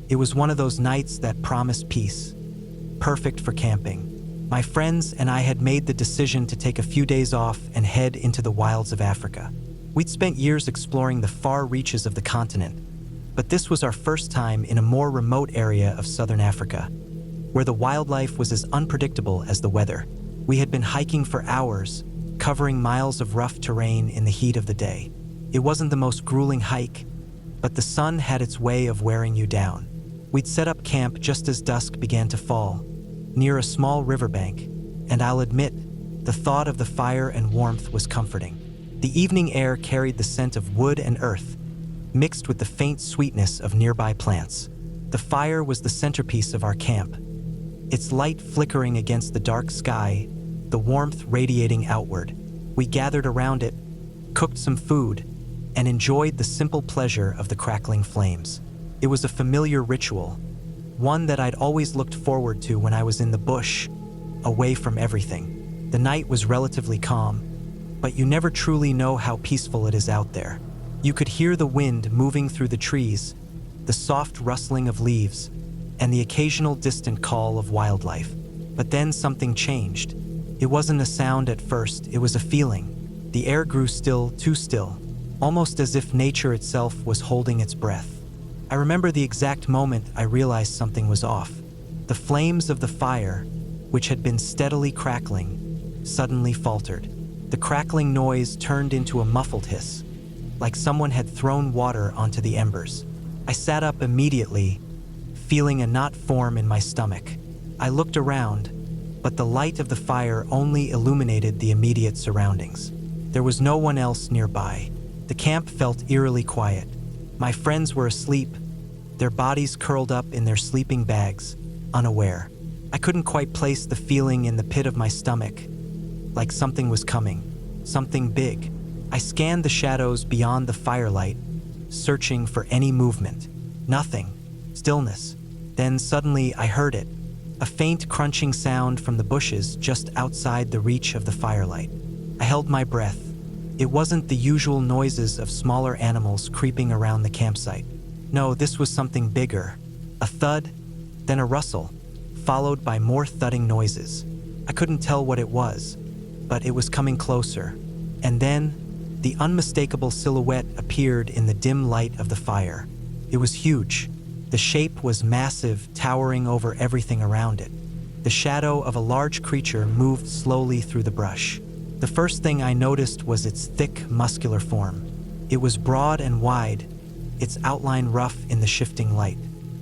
It was one of those nights that promised peace, perfect for camping. My friends and I had made the decision to take a few days off and head into the wilds of Africa. We'd spent years exploring the far reaches of the continent, but this was our first time in a more remote area of southern Africa, where the wildlife was as unpredictable as the weather. We had been hiking for hours, covering miles of rough terrain in the heat of the day. It wasn't the most grueling hike, but the sun had its way of wearing you down. We'd set up camp just as dusk began to fall, near a small riverbank, and I'll admit, the thought of the fire and warmth was comforting. The evening air carried the scent of wood and earth, mixed with the faint sweetness of nearby plants. The fire was the centerpiece of our camp, its light flickering against the dark sky, the warmth radiating outward. We gathered around it, cooked some food, and enjoyed the simple pleasure of the crackling flames. It was a familiar ritual, one that I'd always looked forward to when I was in the bush, away from everything. The night was relatively calm, but you never truly know how peaceful it is out there. You could hear the wind moving through the trees, the soft rustling of leaves, and the occasional distant call of wildlife. But then something changed. It wasn't a sound at first, it was a feeling. The air grew still, too still, almost as if nature itself was holding its breath. I remember the exact moment I realized something was off. The flames of the fire, which had been steadily crackling, suddenly faltered. The crackling noise turned into a muffled hiss, like someone had thrown water onto the embers. I sat up immediately, feeling a knot form in my stomach. I looked around, but the light of the fire only illuminated the immediate surroundings. There was no one else nearby. The camp felt eerily quiet. My friends were asleep, their bodies curled up in their sleeping bags, unaware. I couldn't quite place the feeling in the pit of my stomach, like something was coming, something big. I scanned the shadows beyond the firelight, searching for any movement. Nothing. Stillness. Then suddenly I heard it, a faint crunching sound from the bushes just outside the reach of the firelight. I held my breath. It wasn't the usual noises of smaller animals creeping around the campsite. No, this was something bigger. A thud, then a rustle, followed by more thudding noises. I couldn't tell what it was, but it was coming closer. And then, the unmistakable silhouette appeared in the dim light of the fire. It was huge. The shape was massive, towering over everything around it. The shadow of a large creature moved slowly through the brush. The first thing I noticed was its thick, muscular form. It was broad and wide, its outline rough in the shifting light.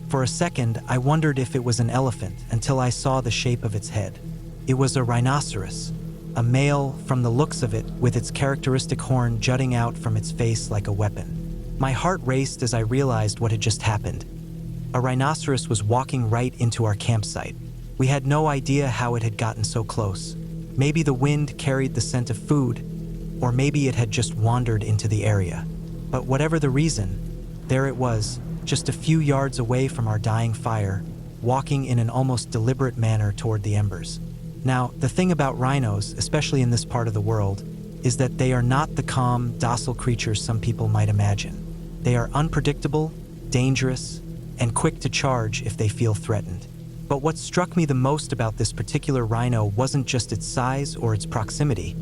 For a second, I wondered if it was an elephant until I saw the shape of its head. It was a rhinoceros, a male from the looks of it, with its characteristic horn jutting out from its face like a weapon. My heart raced as I realized what had just happened. A rhinoceros was walking right into our campsite. We had no idea how it had gotten so close. Maybe the wind carried the scent of food, or maybe it had just wandered into the area. But whatever the reason, there it was, just a few yards away from our dying fire, walking in an almost deliberate manner toward the embers. Now, the thing about rhinos, especially in this part of the world, is that they are not the calm, docile creatures some people might imagine. They are unpredictable, dangerous, and quick to charge if they feel threatened. But what struck me the most about this particular rhino wasn't just its size or its proximity.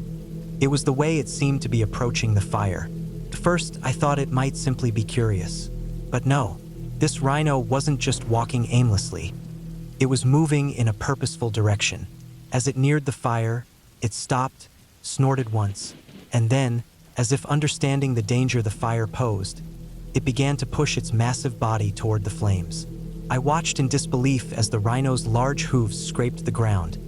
It was the way it seemed to be approaching the fire. At first, I thought it might simply be curious. But no, this rhino wasn't just walking aimlessly. It was moving in a purposeful direction. As it neared the fire, it stopped, snorted once, and then, as if understanding the danger the fire posed, it began to push its massive body toward the flames. I watched in disbelief as the rhino's large hooves scraped the ground,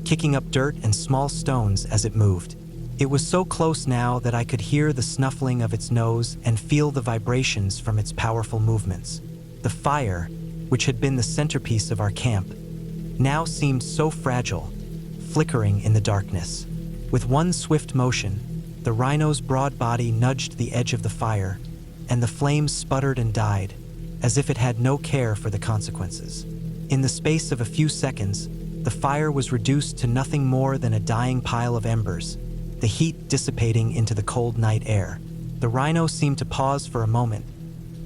kicking up dirt and small stones as it moved. It was so close now that I could hear the snuffling of its nose and feel the vibrations from its powerful movements. The fire, which had been the centerpiece of our camp, now seemed so fragile, flickering in the darkness. With one swift motion, the rhino's broad body nudged the edge of the fire, and the flames sputtered and died, as if it had no care for the consequences. In the space of a few seconds, the fire was reduced to nothing more than a dying pile of embers, the heat dissipating into the cold night air. The rhino seemed to pause for a moment,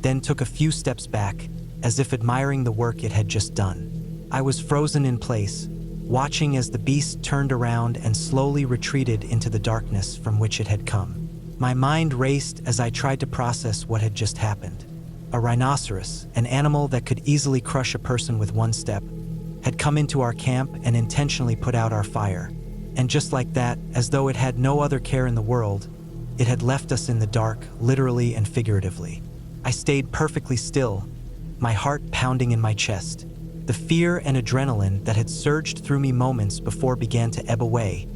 then took a few steps back, as if admiring the work it had just done. I was frozen in place, watching as the beast turned around and slowly retreated into the darkness from which it had come. My mind raced as I tried to process what had just happened. A rhinoceros, an animal that could easily crush a person with one step, had come into our camp and intentionally put out our fire. And just like that, as though it had no other care in the world, it had left us in the dark, literally and figuratively. I stayed perfectly still, my heart pounding in my chest. The fear and adrenaline that had surged through me moments before began to ebb away,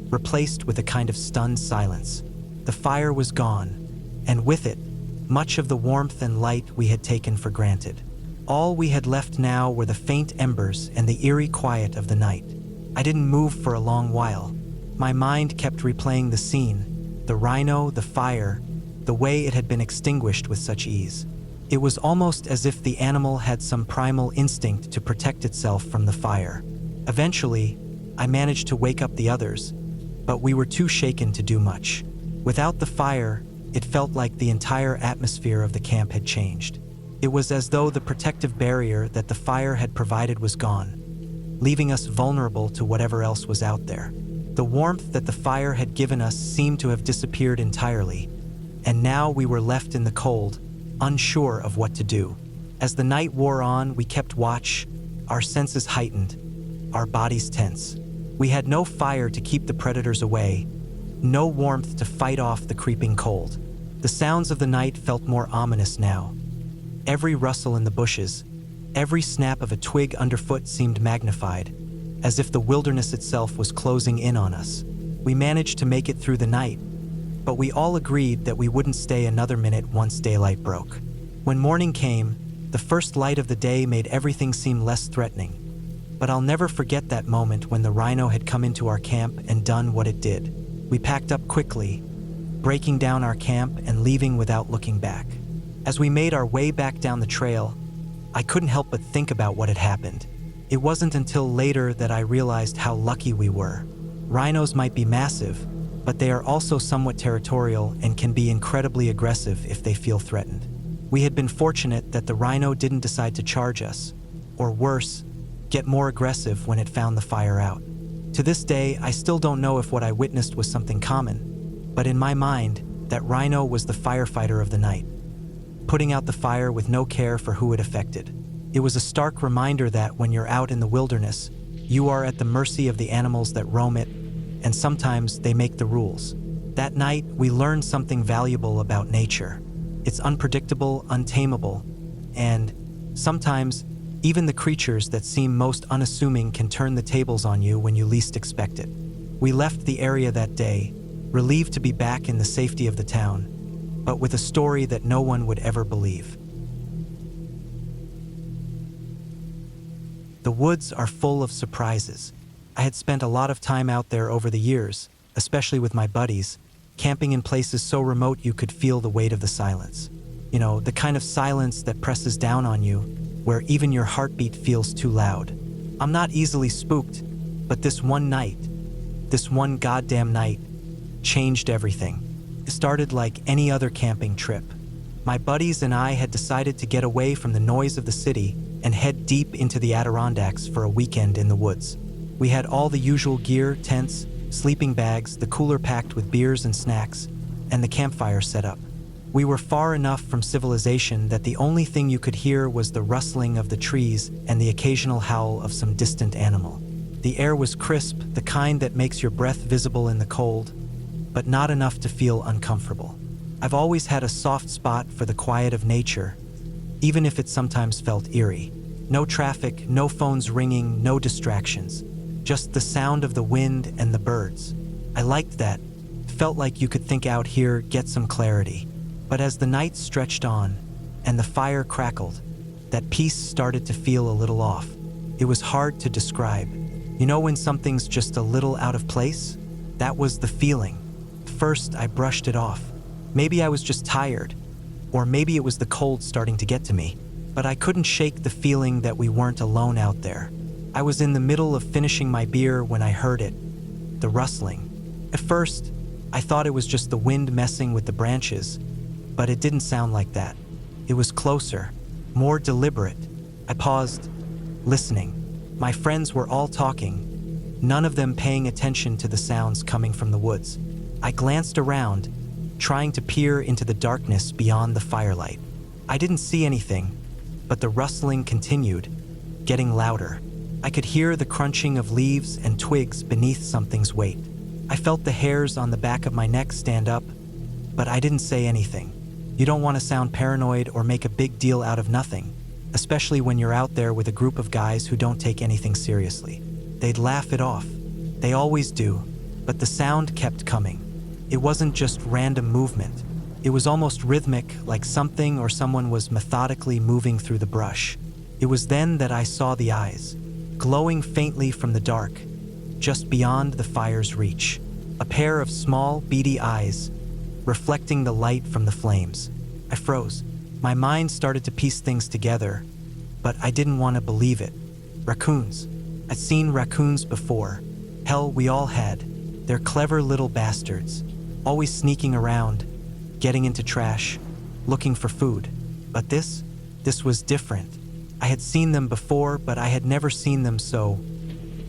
replaced with a kind of stunned silence. The fire was gone, and with it, much of the warmth and light we had taken for granted. All we had left now were the faint embers and the eerie quiet of the night. I didn't move for a long while. My mind kept replaying the scene, the rhino, the fire, the way it had been extinguished with such ease. It was almost as if the animal had some primal instinct to protect itself from the fire. Eventually, I managed to wake up the others, but we were too shaken to do much. Without the fire, it felt like the entire atmosphere of the camp had changed. It was as though the protective barrier that the fire had provided was gone, leaving us vulnerable to whatever else was out there. The warmth that the fire had given us seemed to have disappeared entirely, and now we were left in the cold, unsure of what to do. As the night wore on, we kept watch, our senses heightened, our bodies tense. We had no fire to keep the predators away, no warmth to fight off the creeping cold. The sounds of the night felt more ominous now. Every rustle in the bushes, every snap of a twig underfoot seemed magnified, as if the wilderness itself was closing in on us. We managed to make it through the night, but we all agreed that we wouldn't stay another minute once daylight broke. When morning came, the first light of the day made everything seem less threatening. But I'll never forget that moment when the rhino had come into our camp and done what it did. We packed up quickly, breaking down our camp and leaving without looking back. As we made our way back down the trail, I couldn't help but think about what had happened. It wasn't until later that I realized how lucky we were. Rhinos might be massive, but they are also somewhat territorial and can be incredibly aggressive if they feel threatened. We had been fortunate that the rhino didn't decide to charge us, or worse, get more aggressive when it found the fire out. To this day, I still don't know if what I witnessed was something common, but in my mind, that rhino was the firefighter of the night, putting out the fire with no care for who it affected. It was a stark reminder that when you're out in the wilderness, you are at the mercy of the animals that roam it, and sometimes they make the rules. That night, we learned something valuable about nature. It's unpredictable, untamable, and sometimes even the creatures that seem most unassuming can turn the tables on you when you least expect it. We left the area that day, relieved to be back in the safety of the town, but with a story that no one would ever believe. The woods are full of surprises. I had spent a lot of time out there over the years, especially with my buddies, camping in places so remote you could feel the weight of the silence. You know, the kind of silence that presses down on you, where even your heartbeat feels too loud. I'm not easily spooked, but this one night, this one goddamn night, changed everything. It started like any other camping trip. My buddies and I had decided to get away from the noise of the city and head deep into the Adirondacks for a weekend in the woods. We had all the usual gear, tents, sleeping bags, the cooler packed with beers and snacks, and the campfire set up. We were far enough from civilization that the only thing you could hear was the rustling of the trees and the occasional howl of some distant animal. The air was crisp, the kind that makes your breath visible in the cold, but not enough to feel uncomfortable. I've always had a soft spot for the quiet of nature, even if it sometimes felt eerie. No traffic, no phones ringing, no distractions. Just the sound of the wind and the birds. I liked that. It felt like you could think out here, get some clarity. But as the night stretched on and the fire crackled, that peace started to feel a little off. It was hard to describe. You know when something's just a little out of place? That was the feeling. First, I brushed it off. Maybe I was just tired, or maybe it was the cold starting to get to me. But I couldn't shake the feeling that we weren't alone out there. I was in the middle of finishing my beer when I heard it, the rustling. At first, I thought it was just the wind messing with the branches, but it didn't sound like that. It was closer, more deliberate. I paused, listening. My friends were all talking, none of them paying attention to the sounds coming from the woods. I glanced around, trying to peer into the darkness beyond the firelight. I didn't see anything, but the rustling continued, getting louder. I could hear the crunching of leaves and twigs beneath something's weight. I felt the hairs on the back of my neck stand up, but I didn't say anything. You don't want to sound paranoid or make a big deal out of nothing, especially when you're out there with a group of guys who don't take anything seriously. They'd laugh it off. They always do, but the sound kept coming. It wasn't just random movement. It was almost rhythmic, like something or someone was methodically moving through the brush. It was then that I saw the eyes, glowing faintly from the dark, just beyond the fire's reach. A pair of small, beady eyes, reflecting the light from the flames. I froze. My mind started to piece things together, but I didn't want to believe it. Raccoons. I'd seen raccoons before. Hell, we all had. They're clever little bastards, always sneaking around, getting into trash, looking for food. But this was different. I had seen them before, but I had never seen them so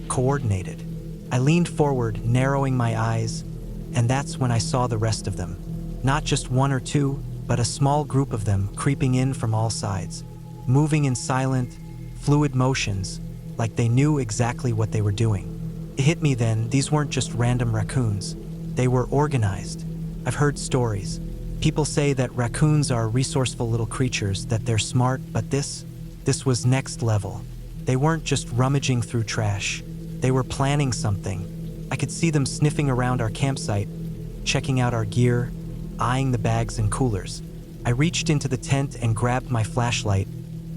coordinated. I leaned forward, narrowing my eyes, and that's when I saw the rest of them. Not just one or two, but a small group of them creeping in from all sides, moving in silent, fluid motions, like they knew exactly what they were doing. It hit me then, these weren't just random raccoons. They were organized. I've heard stories. People say that raccoons are resourceful little creatures, that they're smart, but this was next level. They weren't just rummaging through trash. They were planning something. I could see them sniffing around our campsite, checking out our gear, eyeing the bags and coolers. I reached into the tent and grabbed my flashlight,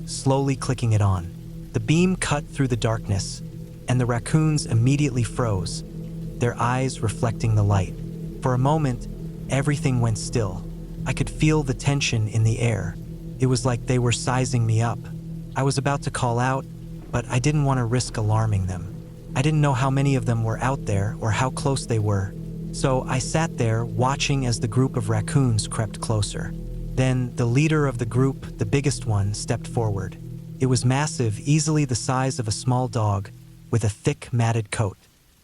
slowly clicking it on. The beam cut through the darkness, and the raccoons immediately froze, their eyes reflecting the light. For a moment, everything went still. I could feel the tension in the air. It was like they were sizing me up. I was about to call out, but I didn't want to risk alarming them. I didn't know how many of them were out there or how close they were. So I sat there watching as the group of raccoons crept closer. Then the leader of the group, the biggest one, stepped forward. It was massive, easily the size of a small dog, with a thick, matted coat.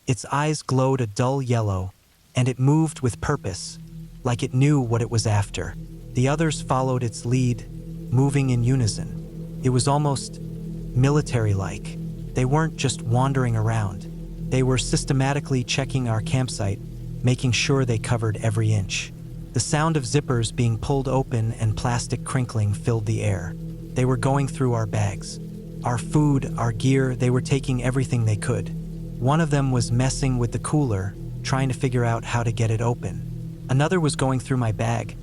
Its eyes glowed a dull yellow, and it moved with purpose, like it knew what it was after. The others followed its lead, moving in unison. It was almost military-like. They weren't just wandering around. They were systematically checking our campsite, making sure they covered every inch. The sound of zippers being pulled open and plastic crinkling filled the air. They were going through our bags, our food, our gear. They were taking everything they could. One of them was messing with the cooler, trying to figure out how to get it open. Another was going through my bag,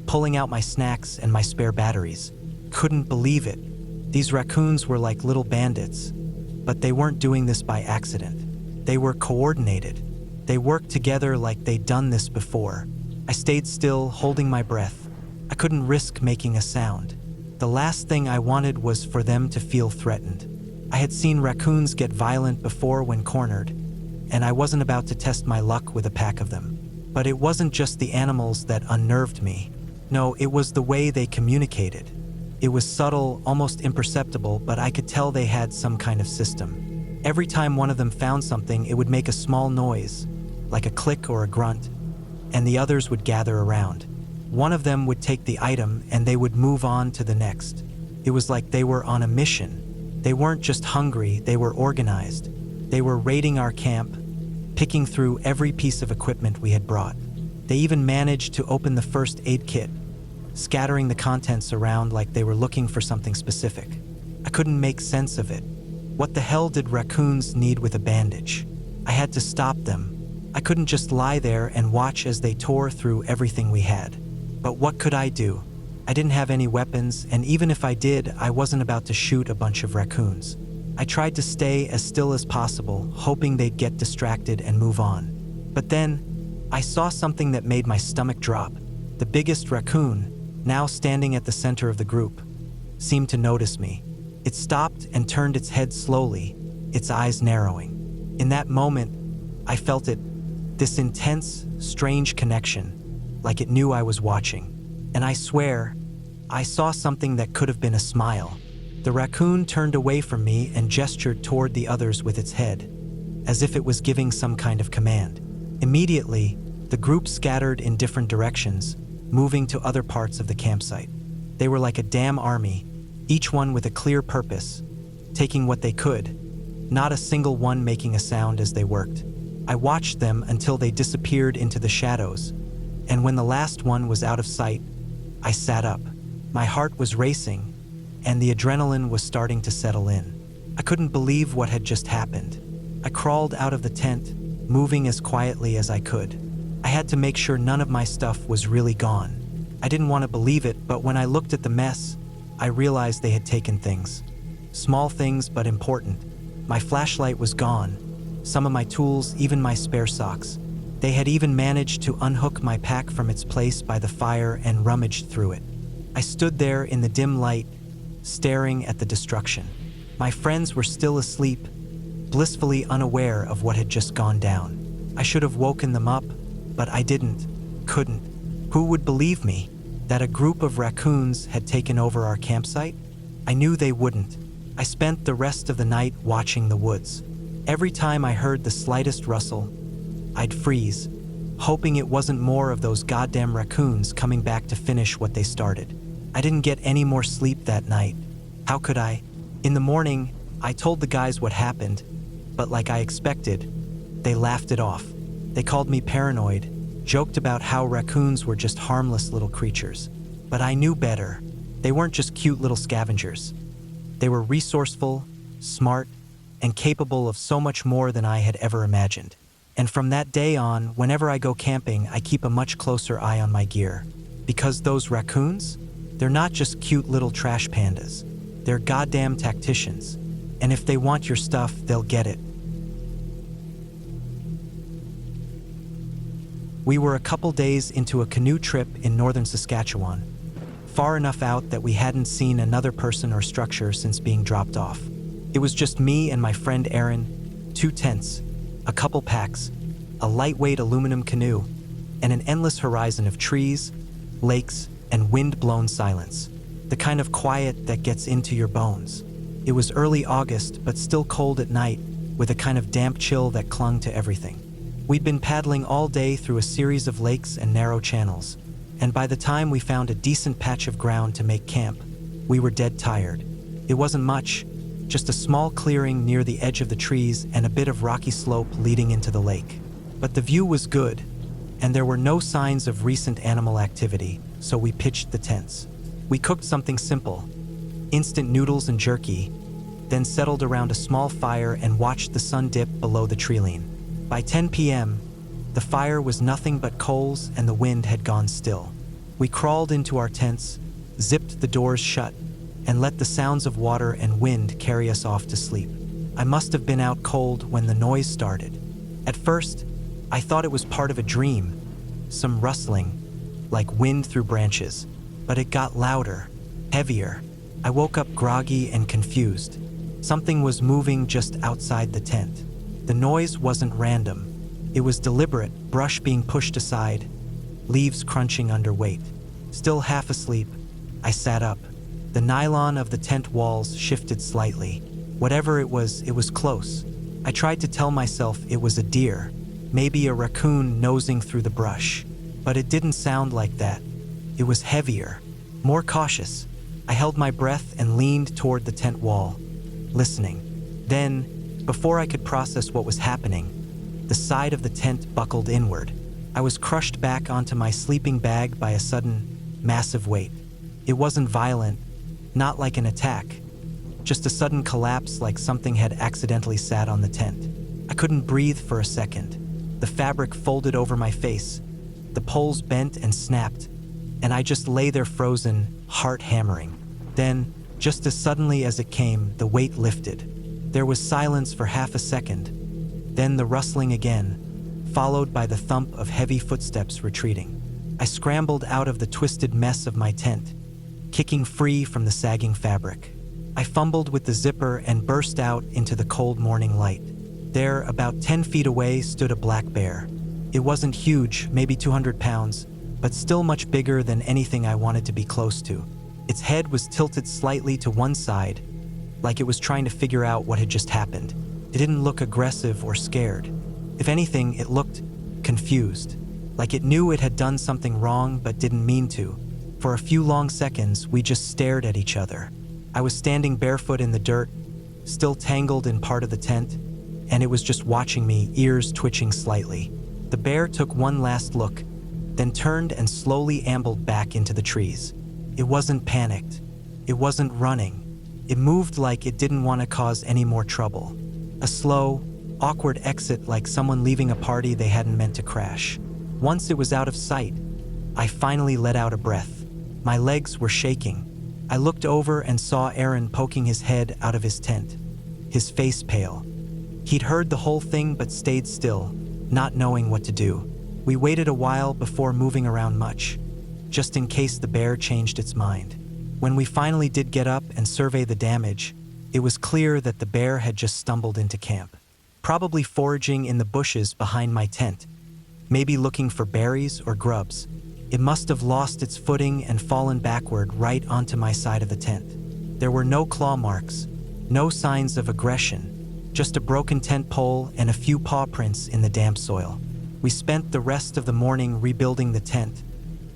pulling out my snacks and my spare batteries. Couldn't believe it. These raccoons were like little bandits, but they weren't doing this by accident. They were coordinated. They worked together like they'd done this before. I stayed still, holding my breath. I couldn't risk making a sound. The last thing I wanted was for them to feel threatened. I had seen raccoons get violent before when cornered, and I wasn't about to test my luck with a pack of them. But it wasn't just the animals that unnerved me. No, it was the way they communicated. It was subtle, almost imperceptible, but I could tell they had some kind of system. Every time one of them found something, it would make a small noise, like a click or a grunt, and the others would gather around. One of them would take the item and they would move on to the next. It was like they were on a mission. They weren't just hungry, they were organized. They were raiding our camp, picking through every piece of equipment we had brought. They even managed to open the first aid kit, scattering the contents around like they were looking for something specific. I couldn't make sense of it. What the hell did raccoons need with a bandage? I had to stop them. I couldn't just lie there and watch as they tore through everything we had. But what could I do? I didn't have any weapons, and even if I did, I wasn't about to shoot a bunch of raccoons. I tried to stay as still as possible, hoping they'd get distracted and move on. But then, I saw something that made my stomach drop. The biggest raccoon, now standing at the center of the group, seemed to notice me. It stopped and turned its head slowly, its eyes narrowing. In that moment, I felt it, this intense, strange connection, like it knew I was watching. And I swear, I saw something that could have been a smile. The raccoon turned away from me and gestured toward the others with its head, as if it was giving some kind of command. Immediately, the group scattered in different directions, moving to other parts of the campsite. They were like a damn army, each one with a clear purpose, taking what they could, not a single one making a sound as they worked. I watched them until they disappeared into the shadows, and when the last one was out of sight, I sat up. My heart was racing, and the adrenaline was starting to settle in. I couldn't believe what had just happened. I crawled out of the tent, moving as quietly as I could. I had to make sure none of my stuff was really gone. I didn't want to believe it, but when I looked at the mess, I realized they had taken things. Small things, but important. My flashlight was gone, some of my tools, even my spare socks. They had even managed to unhook my pack from its place by the fire and rummaged through it. I stood there in the dim light, staring at the destruction. My friends were still asleep, blissfully unaware of what had just gone down. I should have woken them up, but I couldn't. Who would believe me that a group of raccoons had taken over our campsite? I knew they wouldn't. I spent the rest of the night watching the woods. Every time I heard the slightest rustle, I'd freeze, hoping it wasn't more of those goddamn raccoons coming back to finish what they started. I didn't get any more sleep that night. How could I? In the morning, I told the guys what happened, but like I expected, they laughed it off. They called me paranoid, joked about how raccoons were just harmless little creatures. But I knew better. They weren't just cute little scavengers. They were resourceful, smart, and capable of so much more than I had ever imagined. And from that day on, whenever I go camping, I keep a much closer eye on my gear. Because those raccoons, they're not just cute little trash pandas. They're goddamn tacticians. And if they want your stuff, they'll get it. We were a couple days into a canoe trip in northern Saskatchewan, far enough out that we hadn't seen another person or structure since being dropped off. It was just me and my friend Aaron, 2 tents, a couple packs, a lightweight aluminum canoe, and an endless horizon of trees, lakes, and wind-blown silence, the kind of quiet that gets into your bones. It was early August, but still cold at night, with a kind of damp chill that clung to everything. We'd been paddling all day through a series of lakes and narrow channels, and by the time we found a decent patch of ground to make camp, we were dead tired. It wasn't much, just a small clearing near the edge of the trees and a bit of rocky slope leading into the lake. But the view was good, and there were no signs of recent animal activity, so we pitched the tents. We cooked something simple, instant noodles and jerky, then settled around a small fire and watched the sun dip below the treeline. By 10 p.m., the fire was nothing but coals and the wind had gone still. We crawled into our tents, zipped the doors shut, and let the sounds of water and wind carry us off to sleep. I must have been out cold when the noise started. At first, I thought it was part of a dream, some rustling, like wind through branches, but it got louder, heavier. I woke up groggy and confused. Something was moving just outside the tent. The noise wasn't random. It was deliberate, brush being pushed aside, leaves crunching under weight. Still half asleep, I sat up. The nylon of the tent walls shifted slightly. Whatever it was close. I tried to tell myself it was a deer, maybe a raccoon nosing through the brush. But it didn't sound like that. It was heavier, more cautious. I held my breath and leaned toward the tent wall, listening. Then, before I could process what was happening, the side of the tent buckled inward. I was crushed back onto my sleeping bag by a sudden, massive weight. It wasn't violent, not like an attack, just a sudden collapse like something had accidentally sat on the tent. I couldn't breathe for a second. The fabric folded over my face, the poles bent and snapped, and I just lay there frozen, heart hammering. Then, just as suddenly as it came, the weight lifted. There was silence for half a second, then the rustling again, followed by the thump of heavy footsteps retreating. I scrambled out of the twisted mess of my tent, kicking free from the sagging fabric. I fumbled with the zipper and burst out into the cold morning light. There, about 10 feet away, stood a black bear. It wasn't huge, maybe 200 pounds, but still much bigger than anything I wanted to be close to. Its head was tilted slightly to one side, like it was trying to figure out what had just happened. It didn't look aggressive or scared. If anything, it looked confused, like it knew it had done something wrong but didn't mean to. For a few long seconds, we just stared at each other. I was standing barefoot in the dirt, still tangled in part of the tent, and it was just watching me, ears twitching slightly. The bear took one last look, then turned and slowly ambled back into the trees. It wasn't panicked. It wasn't running. It moved like it didn't want to cause any more trouble. A slow, awkward exit, like someone leaving a party they hadn't meant to crash. Once it was out of sight, I finally let out a breath. My legs were shaking. I looked over and saw Aaron poking his head out of his tent, his face pale. He'd heard the whole thing but stayed still, not knowing what to do. We waited a while before moving around much, just in case the bear changed its mind. When we finally did get up and survey the damage, it was clear that the bear had just stumbled into camp, probably foraging in the bushes behind my tent, maybe looking for berries or grubs. It must have lost its footing and fallen backward right onto my side of the tent. There were no claw marks, no signs of aggression, just a broken tent pole and a few paw prints in the damp soil. We spent the rest of the morning rebuilding the tent,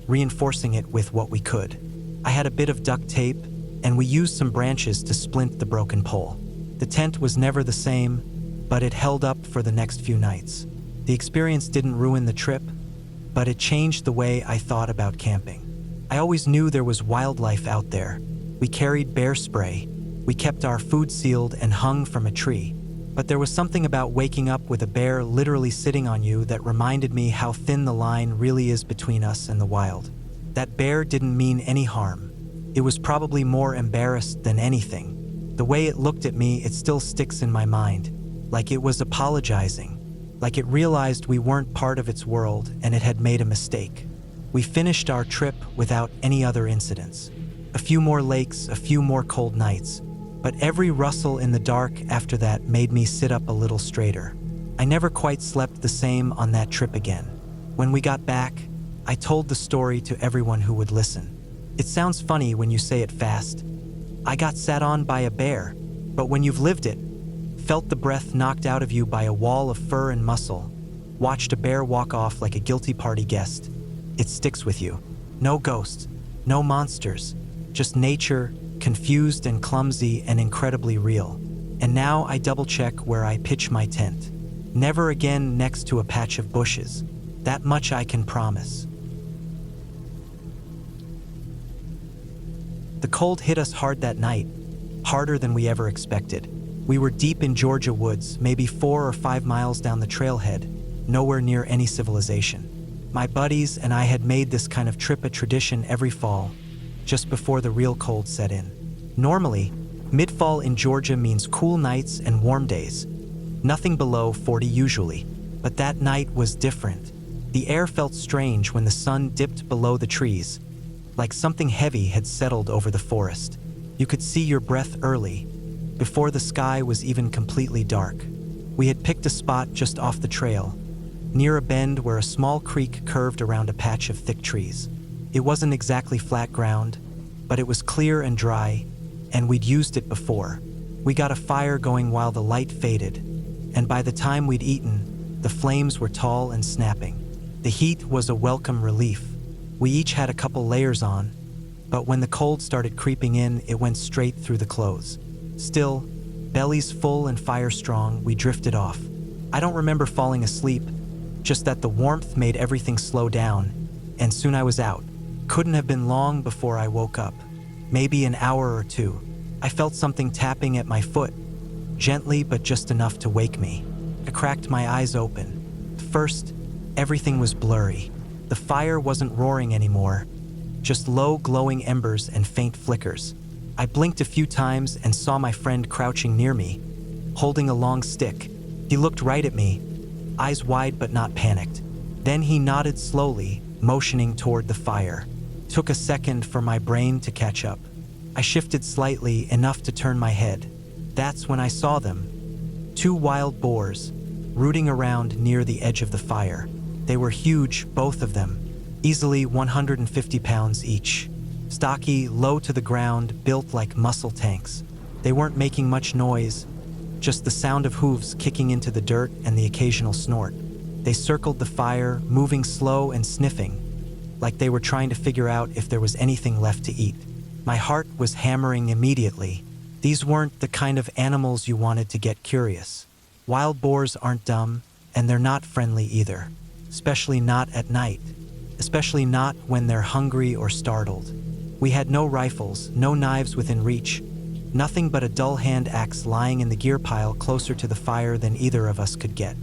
reinforcing it with what we could. I had a bit of duct tape, and we used some branches to splint the broken pole. The tent was never the same, but it held up for the next few nights. The experience didn't ruin the trip, but it changed the way I thought about camping. I always knew there was wildlife out there. We carried bear spray, we kept our food sealed and hung from a tree. But there was something about waking up with a bear literally sitting on you that reminded me how thin the line really is between us and the wild. That bear didn't mean any harm. It was probably more embarrassed than anything. The way it looked at me, it still sticks in my mind, like it was apologizing, like it realized we weren't part of its world and it had made a mistake. We finished our trip without any other incidents. A few more lakes, a few more cold nights, but every rustle in the dark after that made me sit up a little straighter. I never quite slept the same on that trip again. When we got back, I told the story to everyone who would listen. It sounds funny when you say it fast. I got sat on by a bear, but when you've lived it, felt the breath knocked out of you by a wall of fur and muscle, watched a bear walk off like a guilty party guest, it sticks with you. No ghosts, no monsters, just nature, confused and clumsy and incredibly real. And now I double-check where I pitch my tent. Never again next to a patch of bushes. That much I can promise. The cold hit us hard that night, harder than we ever expected. We were deep in Georgia woods, maybe 4 or 5 miles down the trailhead, nowhere near any civilization. My buddies and I had made this kind of trip a tradition every fall, just before the real cold set in. Normally, mid-fall in Georgia means cool nights and warm days. Nothing below 40 usually, but that night was different. The air felt strange when the sun dipped below the trees, like something heavy had settled over the forest. You could see your breath early, before the sky was even completely dark. We had picked a spot just off the trail, near a bend where a small creek curved around a patch of thick trees. It wasn't exactly flat ground, but it was clear and dry, and we'd used it before. We got a fire going while the light faded, and by the time we'd eaten, the flames were tall and snapping. The heat was a welcome relief. We each had a couple layers on, but when the cold started creeping in, it went straight through the clothes. Still, bellies full and fire strong, we drifted off. I don't remember falling asleep, just that the warmth made everything slow down, and soon I was out. Couldn't have been long before I woke up. Maybe an hour or two. I felt something tapping at my foot, gently but just enough to wake me. I cracked my eyes open. First, everything was blurry. The fire wasn't roaring anymore, just low glowing embers and faint flickers. I blinked a few times and saw my friend crouching near me, holding a long stick. He looked right at me, eyes wide but not panicked. Then he nodded slowly, motioning toward the fire. Took a second for my brain to catch up. I shifted slightly, enough to turn my head. That's when I saw them. 2 wild boars, rooting around near the edge of the fire. They were huge, both of them, easily 150 pounds each. Stocky, low to the ground, built like muscle tanks. They weren't making much noise, just the sound of hooves kicking into the dirt and the occasional snort. They circled the fire, moving slow and sniffing, like they were trying to figure out if there was anything left to eat. My heart was hammering immediately. These weren't the kind of animals you wanted to get curious. Wild boars aren't dumb, and they're not friendly either, especially not at night, especially not when they're hungry or startled. We had no rifles, no knives within reach, nothing but a dull hand axe lying in the gear pile closer to the fire than either of us could get.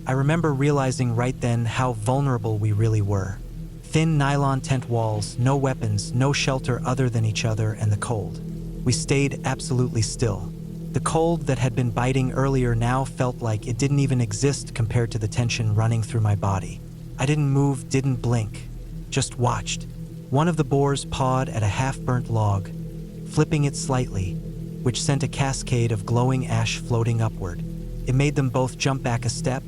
I remember realizing right then how vulnerable we really were. Thin nylon tent walls, no weapons, no shelter other than each other and the cold. We stayed absolutely still. The cold that had been biting earlier now felt like it didn't even exist compared to the tension running through my body. I didn't move, didn't blink, just watched. One of the boars pawed at a half-burnt log, flipping it slightly, which sent a cascade of glowing ash floating upward. It made them both jump back a step,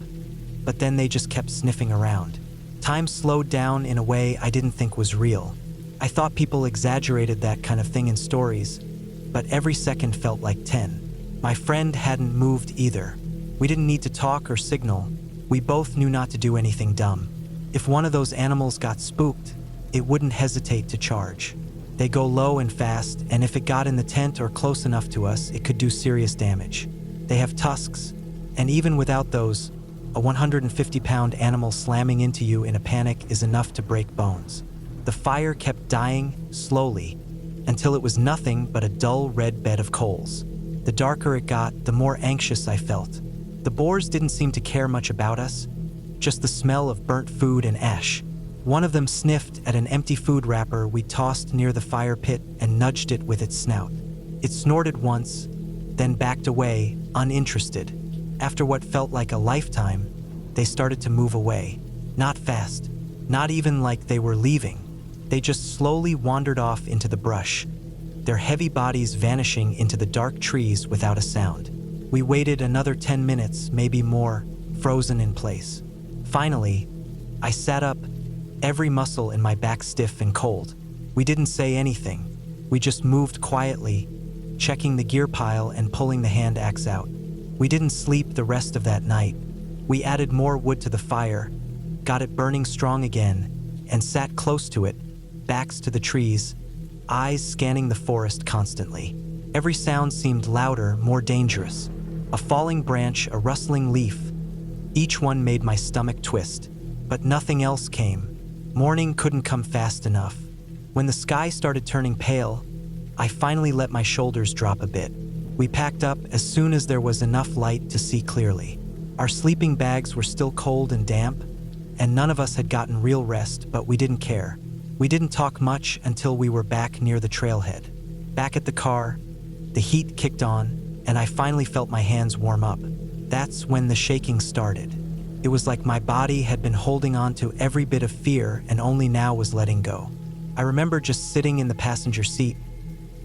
but then they just kept sniffing around. Time slowed down in a way I didn't think was real. I thought people exaggerated that kind of thing in stories, but every second felt like 10. My friend hadn't moved either. We didn't need to talk or signal. We both knew not to do anything dumb. If one of those animals got spooked, it wouldn't hesitate to charge. They go low and fast, and if it got in the tent or close enough to us, it could do serious damage. They have tusks, and even without those, a 150-pound animal slamming into you in a panic is enough to break bones. The fire kept dying, slowly, until it was nothing but a dull red bed of coals. The darker it got, the more anxious I felt. The boars didn't seem to care much about us, just the smell of burnt food and ash. One of them sniffed at an empty food wrapper we tossed near the fire pit and nudged it with its snout. It snorted once, then backed away, uninterested. After what felt like a lifetime, they started to move away. Not fast, not even like they were leaving. They just slowly wandered off into the brush, their heavy bodies vanishing into the dark trees without a sound. We waited another 10 minutes, maybe more, frozen in place. Finally, I sat up, every muscle in my back stiff and cold. We didn't say anything. We just moved quietly, checking the gear pile and pulling the hand axe out. We didn't sleep the rest of that night. We added more wood to the fire, got it burning strong again, and sat close to it, backs to the trees, eyes scanning the forest constantly. Every sound seemed louder, more dangerous. A falling branch, a rustling leaf. Each one made my stomach twist, but nothing else came. Morning couldn't come fast enough. When the sky started turning pale, I finally let my shoulders drop a bit. We packed up as soon as there was enough light to see clearly. Our sleeping bags were still cold and damp, and none of us had gotten real rest, but we didn't care. We didn't talk much until we were back near the trailhead. Back at the car, the heat kicked on, and I finally felt my hands warm up. That's when the shaking started. It was like my body had been holding on to every bit of fear and only now was letting go. I remember just sitting in the passenger seat,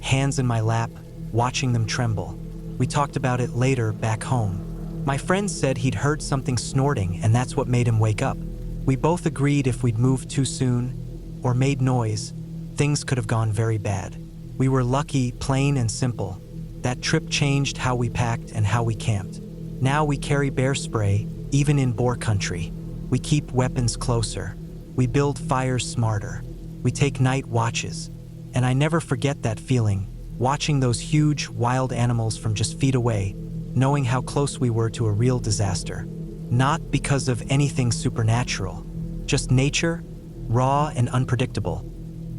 hands in my lap, watching them tremble. We talked about it later back home. My friend said he'd heard something snorting and that's what made him wake up. We both agreed if we'd moved too soon or made noise, things could have gone very bad. We were lucky, plain and simple. That trip changed how we packed and how we camped. Now we carry bear spray, even in boar country. We keep weapons closer. We build fires smarter. We take night watches. And I never forget that feeling, watching those huge, wild animals from just feet away, knowing how close we were to a real disaster. Not because of anything supernatural, just nature, raw and unpredictable,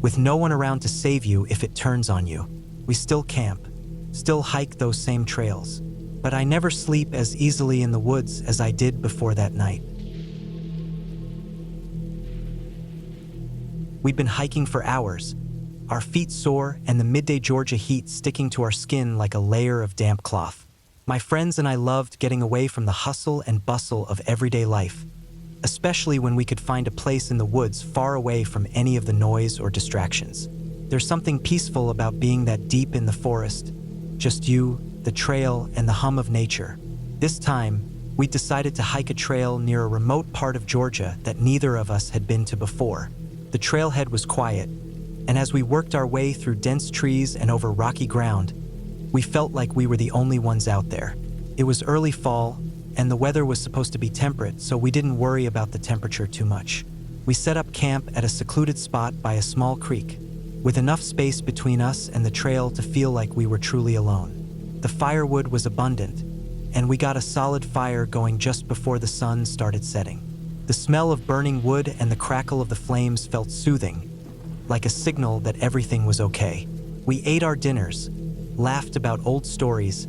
with no one around to save you if it turns on you. We still camp, still hike those same trails, but I never sleep as easily in the woods as I did before that night. We'd been hiking for hours, our feet sore and the midday Georgia heat sticking to our skin like a layer of damp cloth. My friends and I loved getting away from the hustle and bustle of everyday life, especially when we could find a place in the woods far away from any of the noise or distractions. There's something peaceful about being that deep in the forest, just you, the trail, and the hum of nature. This time, we decided to hike a trail near a remote part of Georgia that neither of us had been to before. The trailhead was quiet, and as we worked our way through dense trees and over rocky ground, we felt like we were the only ones out there. It was early fall, and the weather was supposed to be temperate, so we didn't worry about the temperature too much. We set up camp at a secluded spot by a small creek, with enough space between us and the trail to feel like we were truly alone. The firewood was abundant, and we got a solid fire going just before the sun started setting. The smell of burning wood and the crackle of the flames felt soothing, like a signal that everything was okay. We ate our dinners, laughed about old stories,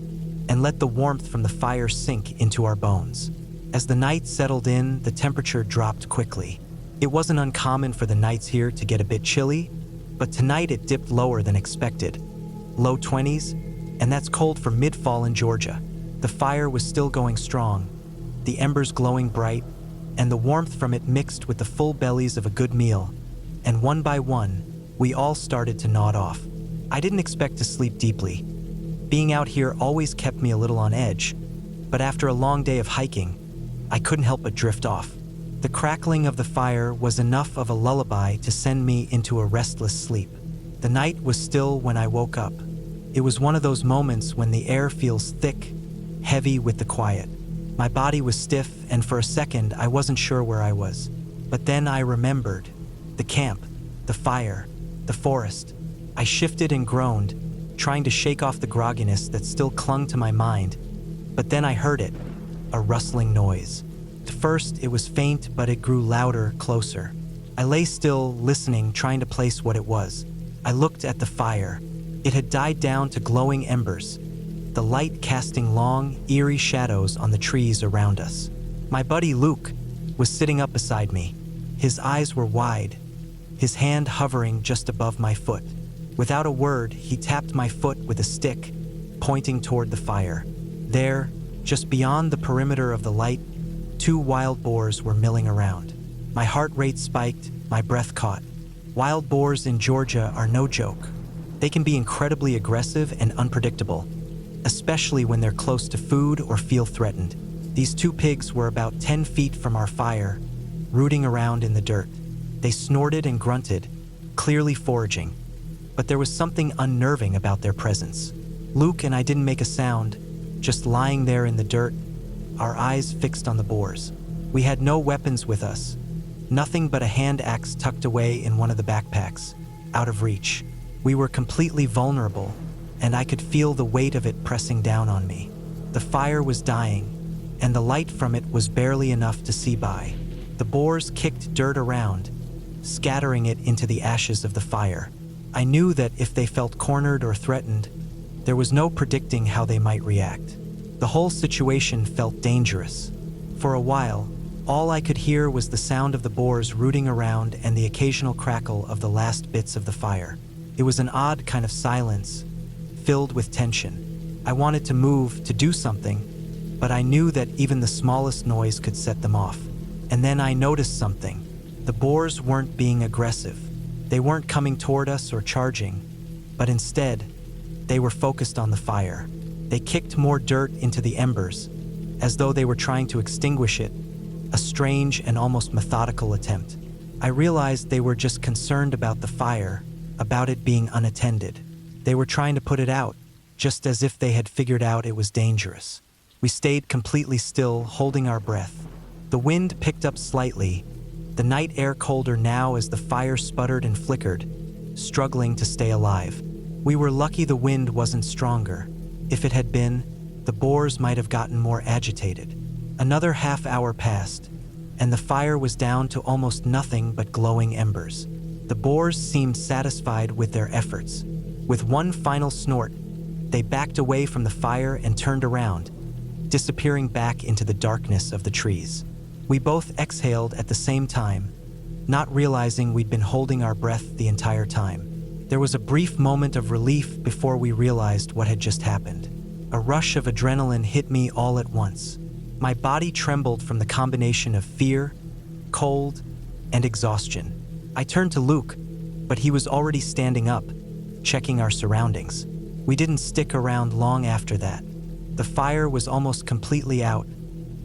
and let the warmth from the fire sink into our bones. As the night settled in, the temperature dropped quickly. It wasn't uncommon for the nights here to get a bit chilly, but tonight it dipped lower than expected. Low 20s, and that's cold for mid-fall in Georgia. The fire was still going strong, the embers glowing bright, and the warmth from it mixed with the full bellies of a good meal. And one by one, we all started to nod off. I didn't expect to sleep deeply. Being out here always kept me a little on edge, but after a long day of hiking, I couldn't help but drift off. The crackling of the fire was enough of a lullaby to send me into a restless sleep. The night was still when I woke up. It was one of those moments when the air feels thick, heavy with the quiet. My body was stiff, and for a second I wasn't sure where I was. But then I remembered. The camp, the fire, the forest. I shifted and groaned, trying to shake off the grogginess that still clung to my mind. But then I heard it, a rustling noise. At first it was faint, but it grew louder, closer. I lay still, listening, trying to place what it was. I looked at the fire. It had died down to glowing embers, the light casting long, eerie shadows on the trees around us. My buddy Luke was sitting up beside me. His eyes were wide, his hand hovering just above my foot. Without a word, he tapped my foot with a stick, pointing toward the fire. There, just beyond the perimeter of the light, 2 wild boars were milling around. My heart rate spiked, my breath caught. Wild boars in Georgia are no joke. They can be incredibly aggressive and unpredictable, especially when they're close to food or feel threatened. These 2 pigs were about 10 feet from our fire, rooting around in the dirt. They snorted and grunted, clearly foraging, but there was something unnerving about their presence. Luke and I didn't make a sound, just lying there in the dirt, our eyes fixed on the boars. We had no weapons with us, nothing but a hand axe tucked away in one of the backpacks, out of reach. We were completely vulnerable, and I could feel the weight of it pressing down on me. The fire was dying, and the light from it was barely enough to see by. The boars kicked dirt around, scattering it into the ashes of the fire. I knew that if they felt cornered or threatened, there was no predicting how they might react. The whole situation felt dangerous. For a while, all I could hear was the sound of the boars rooting around and the occasional crackle of the last bits of the fire. It was an odd kind of silence, filled with tension. I wanted to move, to do something, but I knew that even the smallest noise could set them off. And then I noticed something. The boars weren't being aggressive. They weren't coming toward us or charging, but instead, they were focused on the fire. They kicked more dirt into the embers, as though they were trying to extinguish it, a strange and almost methodical attempt. I realized they were just concerned about the fire, about it being unattended. They were trying to put it out, just as if they had figured out it was dangerous. We stayed completely still, holding our breath. The wind picked up slightly, the night air colder now as the fire sputtered and flickered, struggling to stay alive. We were lucky the wind wasn't stronger. If it had been, the boars might have gotten more agitated. Another half hour passed, and the fire was down to almost nothing but glowing embers. The boars seemed satisfied with their efforts. With one final snort, they backed away from the fire and turned around, disappearing back into the darkness of the trees. We both exhaled at the same time, not realizing we'd been holding our breath the entire time. There was a brief moment of relief before we realized what had just happened. A rush of adrenaline hit me all at once. My body trembled from the combination of fear, cold, and exhaustion. I turned to Luke, but he was already standing up, checking our surroundings. We didn't stick around long after that. The fire was almost completely out,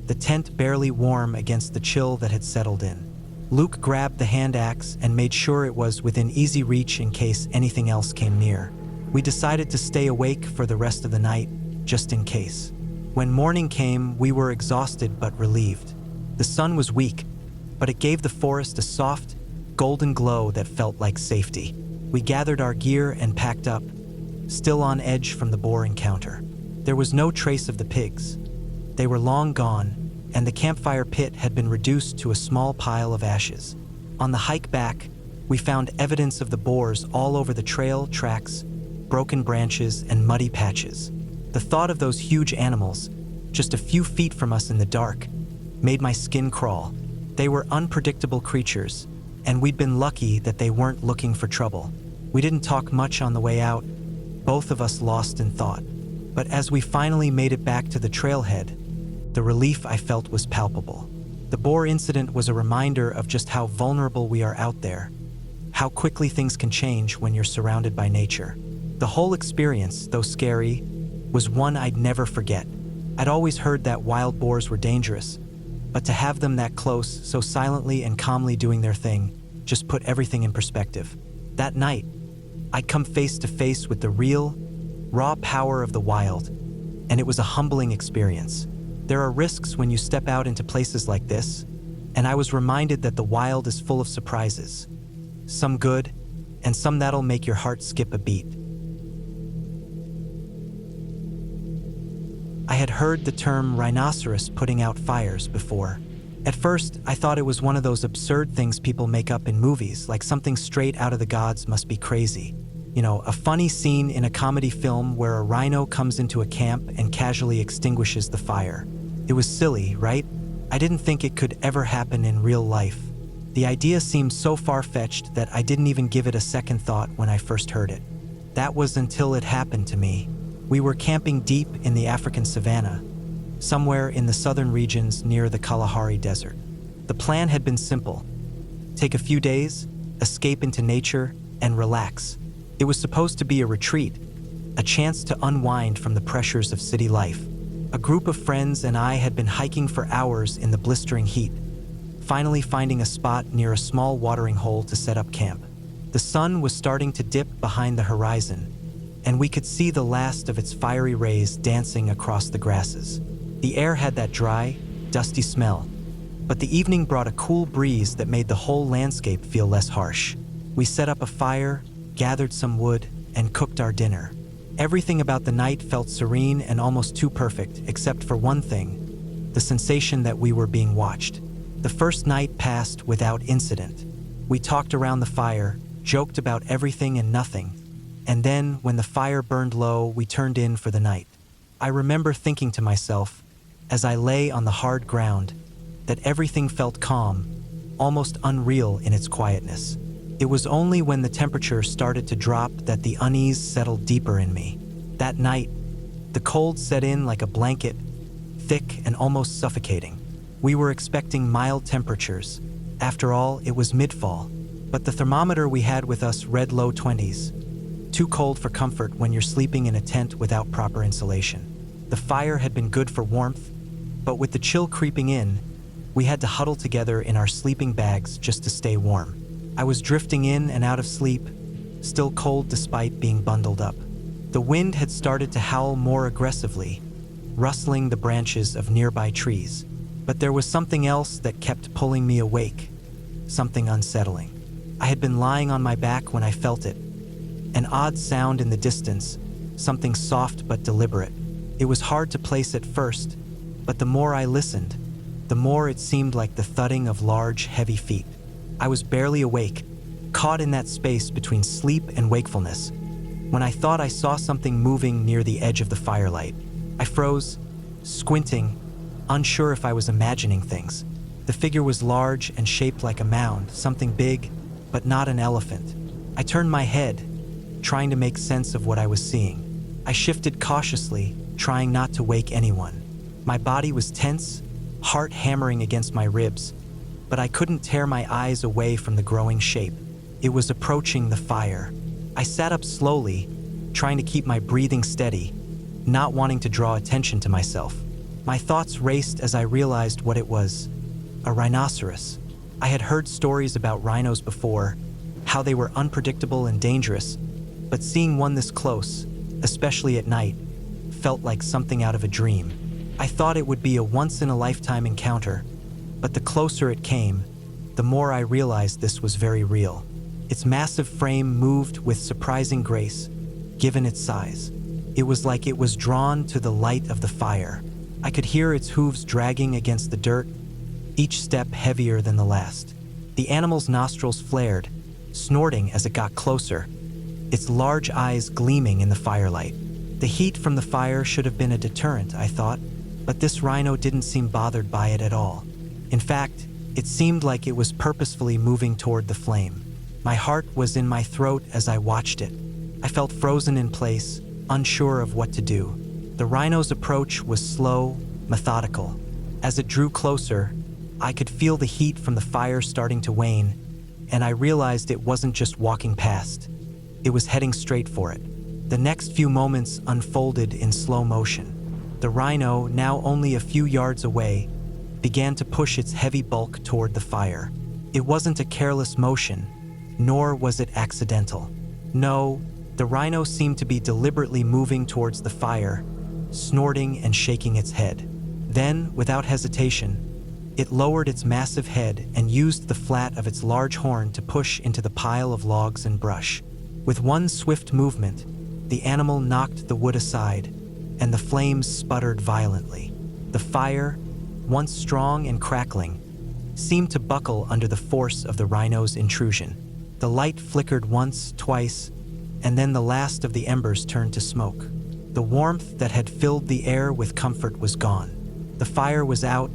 the tent barely warm against the chill that had settled in. Luke grabbed the hand axe and made sure it was within easy reach in case anything else came near. We decided to stay awake for the rest of the night, just in case. When morning came, we were exhausted but relieved. The sun was weak, but it gave the forest a soft, golden glow that felt like safety. We gathered our gear and packed up, still on edge from the boar encounter. There was no trace of the pigs. They were long gone, and the campfire pit had been reduced to a small pile of ashes. On the hike back, we found evidence of the boars all over the trail tracks, broken branches, and muddy patches. The thought of those huge animals, just a few feet from us in the dark, made my skin crawl. They were unpredictable creatures, and we'd been lucky that they weren't looking for trouble. We didn't talk much on the way out, both of us lost in thought. But as we finally made it back to the trailhead, the relief I felt was palpable. The boar incident was a reminder of just how vulnerable we are out there, how quickly things can change when you're surrounded by nature. The whole experience, though scary, was one I'd never forget. I'd always heard that wild boars were dangerous, but to have them that close, so silently and calmly doing their thing, just put everything in perspective. That night, I'd come face to face with the real, raw power of the wild, and it was a humbling experience. There are risks when you step out into places like this, and I was reminded that the wild is full of surprises. Some good, and some that'll make your heart skip a beat. I had heard the term rhinoceros putting out fires before. At first, I thought it was one of those absurd things people make up in movies, like something straight out of The Gods Must Be Crazy. You know, a funny scene in a comedy film where a rhino comes into a camp and casually extinguishes the fire. It was silly, right? I didn't think it could ever happen in real life. The idea seemed so far-fetched that I didn't even give it a second thought when I first heard it. That was until it happened to me. We were camping deep in the African savanna, somewhere in the southern regions near the Kalahari Desert. The plan had been simple: take a few days, escape into nature, and relax. It was supposed to be a retreat, a chance to unwind from the pressures of city life. A group of friends and I had been hiking for hours in the blistering heat, finally finding a spot near a small watering hole to set up camp. The sun was starting to dip behind the horizon, and we could see the last of its fiery rays dancing across the grasses. The air had that dry, dusty smell, but the evening brought a cool breeze that made the whole landscape feel less harsh. We set up a fire, gathered some wood, and cooked our dinner. Everything about the night felt serene and almost too perfect, except for one thing: the sensation that we were being watched. The first night passed without incident. We talked around the fire, joked about everything and nothing, and then, when the fire burned low, we turned in for the night. I remember thinking to myself, as I lay on the hard ground, that everything felt calm, almost unreal in its quietness. It was only when the temperature started to drop that the unease settled deeper in me. That night, the cold set in like a blanket, thick and almost suffocating. We were expecting mild temperatures. After all, it was mid-fall, but the thermometer we had with us read low 20s. Too cold for comfort when you're sleeping in a tent without proper insulation. The fire had been good for warmth, but with the chill creeping in, we had to huddle together in our sleeping bags just to stay warm. I was drifting in and out of sleep, still cold despite being bundled up. The wind had started to howl more aggressively, rustling the branches of nearby trees. But there was something else that kept pulling me awake, something unsettling. I had been lying on my back when I felt it. An odd sound in the distance, something soft but deliberate. It was hard to place at first, but the more I listened, the more it seemed like the thudding of large, heavy feet. I was barely awake, caught in that space between sleep and wakefulness, when I thought I saw something moving near the edge of the firelight. I froze, squinting, unsure if I was imagining things. The figure was large and shaped like a mound, something big, but not an elephant. I turned my head, trying to make sense of what I was seeing. I shifted cautiously, trying not to wake anyone. My body was tense, heart hammering against my ribs, but I couldn't tear my eyes away from the growing shape. It was approaching the fire. I sat up slowly, trying to keep my breathing steady, not wanting to draw attention to myself. My thoughts raced as I realized what it was: a rhinoceros. I had heard stories about rhinos before, how they were unpredictable and dangerous, but seeing one this close, especially at night, felt like something out of a dream. I thought it would be a once-in-a-lifetime encounter, but the closer it came, the more I realized this was very real. Its massive frame moved with surprising grace, given its size. It was like it was drawn to the light of the fire. I could hear its hooves dragging against the dirt, each step heavier than the last. The animal's nostrils flared, snorting as it got closer, its large eyes gleaming in the firelight. The heat from the fire should have been a deterrent, I thought, but this rhino didn't seem bothered by it at all. In fact, it seemed like it was purposefully moving toward the flame. My heart was in my throat as I watched it. I felt frozen in place, unsure of what to do. The rhino's approach was slow, methodical. As it drew closer, I could feel the heat from the fire starting to wane, and I realized it wasn't just walking past. It was heading straight for it. The next few moments unfolded in slow motion. The rhino, now only a few yards away, began to push its heavy bulk toward the fire. It wasn't a careless motion, nor was it accidental. No, the rhino seemed to be deliberately moving towards the fire, snorting and shaking its head. Then, without hesitation, it lowered its massive head and used the flat of its large horn to push into the pile of logs and brush. With one swift movement, the animal knocked the wood aside, and the flames sputtered violently. The fire, once strong and crackling, seemed to buckle under the force of the rhino's intrusion. The light flickered once, twice, and then the last of the embers turned to smoke. The warmth that had filled the air with comfort was gone. The fire was out,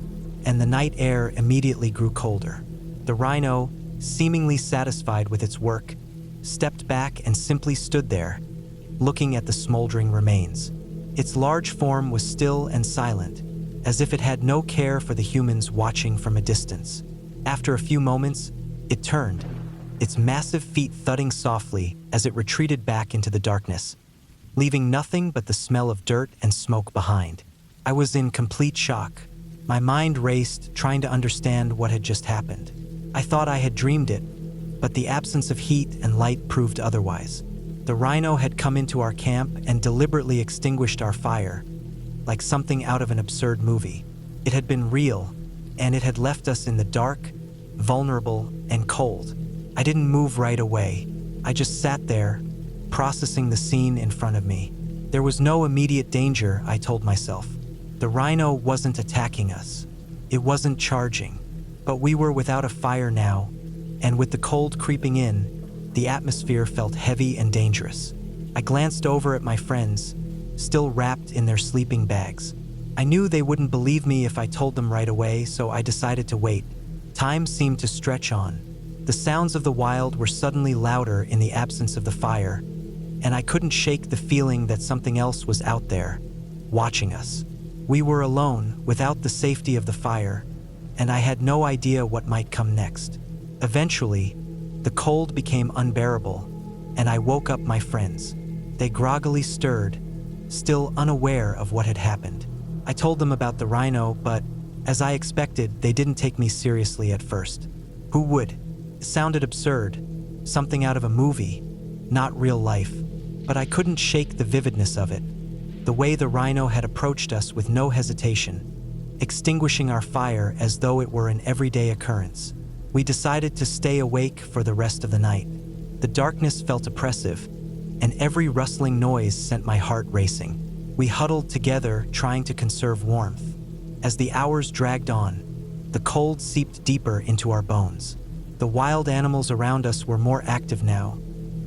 and the night air immediately grew colder. The rhino, seemingly satisfied with its work, stepped back and simply stood there, looking at the smoldering remains. Its large form was still and silent, as if it had no care for the humans watching from a distance. After a few moments, it turned, its massive feet thudding softly as it retreated back into the darkness, leaving nothing but the smell of dirt and smoke behind. I was in complete shock. My mind raced, trying to understand what had just happened. I thought I had dreamed it, but the absence of heat and light proved otherwise. The rhino had come into our camp and deliberately extinguished our fire, like something out of an absurd movie. It had been real, and it had left us in the dark, vulnerable, and cold. I didn't move right away. I just sat there, processing the scene in front of me. There was no immediate danger, I told myself. The rhino wasn't attacking us. It wasn't charging. But we were without a fire now, and with the cold creeping in, the atmosphere felt heavy and dangerous. I glanced over at my friends, still wrapped in their sleeping bags. I knew they wouldn't believe me if I told them right away, so I decided to wait. Time seemed to stretch on. The sounds of the wild were suddenly louder in the absence of the fire, and I couldn't shake the feeling that something else was out there, watching us. We were alone, without the safety of the fire, and I had no idea what might come next. Eventually, the cold became unbearable, and I woke up my friends. They groggily stirred, still unaware of what had happened. I told them about the rhino, but, as I expected, they didn't take me seriously at first. Who would? It sounded absurd, something out of a movie, not real life. But I couldn't shake the vividness of it. The way the rhino had approached us with no hesitation, extinguishing our fire as though it were an everyday occurrence. We decided to stay awake for the rest of the night. The darkness felt oppressive, and every rustling noise sent my heart racing. We huddled together, trying to conserve warmth. As the hours dragged on, the cold seeped deeper into our bones. The wild animals around us were more active now,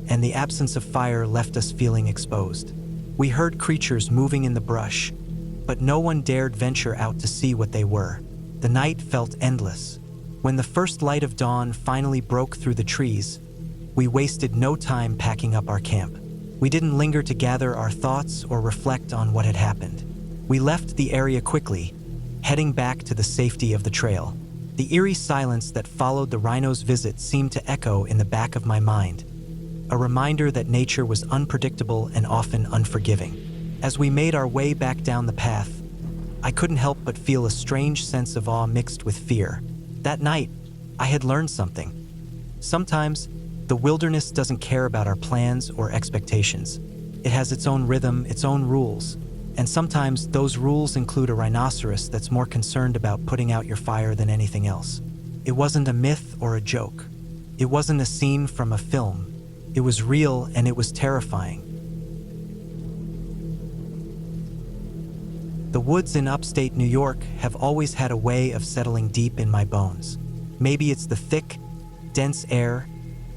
and the absence of fire left us feeling exposed. We heard creatures moving in the brush, but no one dared venture out to see what they were. The night felt endless. When the first light of dawn finally broke through the trees, we wasted no time packing up our camp. We didn't linger to gather our thoughts or reflect on what had happened. We left the area quickly, heading back to the safety of the trail. The eerie silence that followed the rhino's visit seemed to echo in the back of my mind, a reminder that nature was unpredictable and often unforgiving. As we made our way back down the path, I couldn't help but feel a strange sense of awe mixed with fear. That night, I had learned something. Sometimes, the wilderness doesn't care about our plans or expectations. It has its own rhythm, its own rules. And sometimes those rules include a rhinoceros that's more concerned about putting out your fire than anything else. It wasn't a myth or a joke. It wasn't a scene from a film. It was real and it was terrifying. The woods in upstate New York have always had a way of settling deep in my bones. Maybe it's the thick, dense air,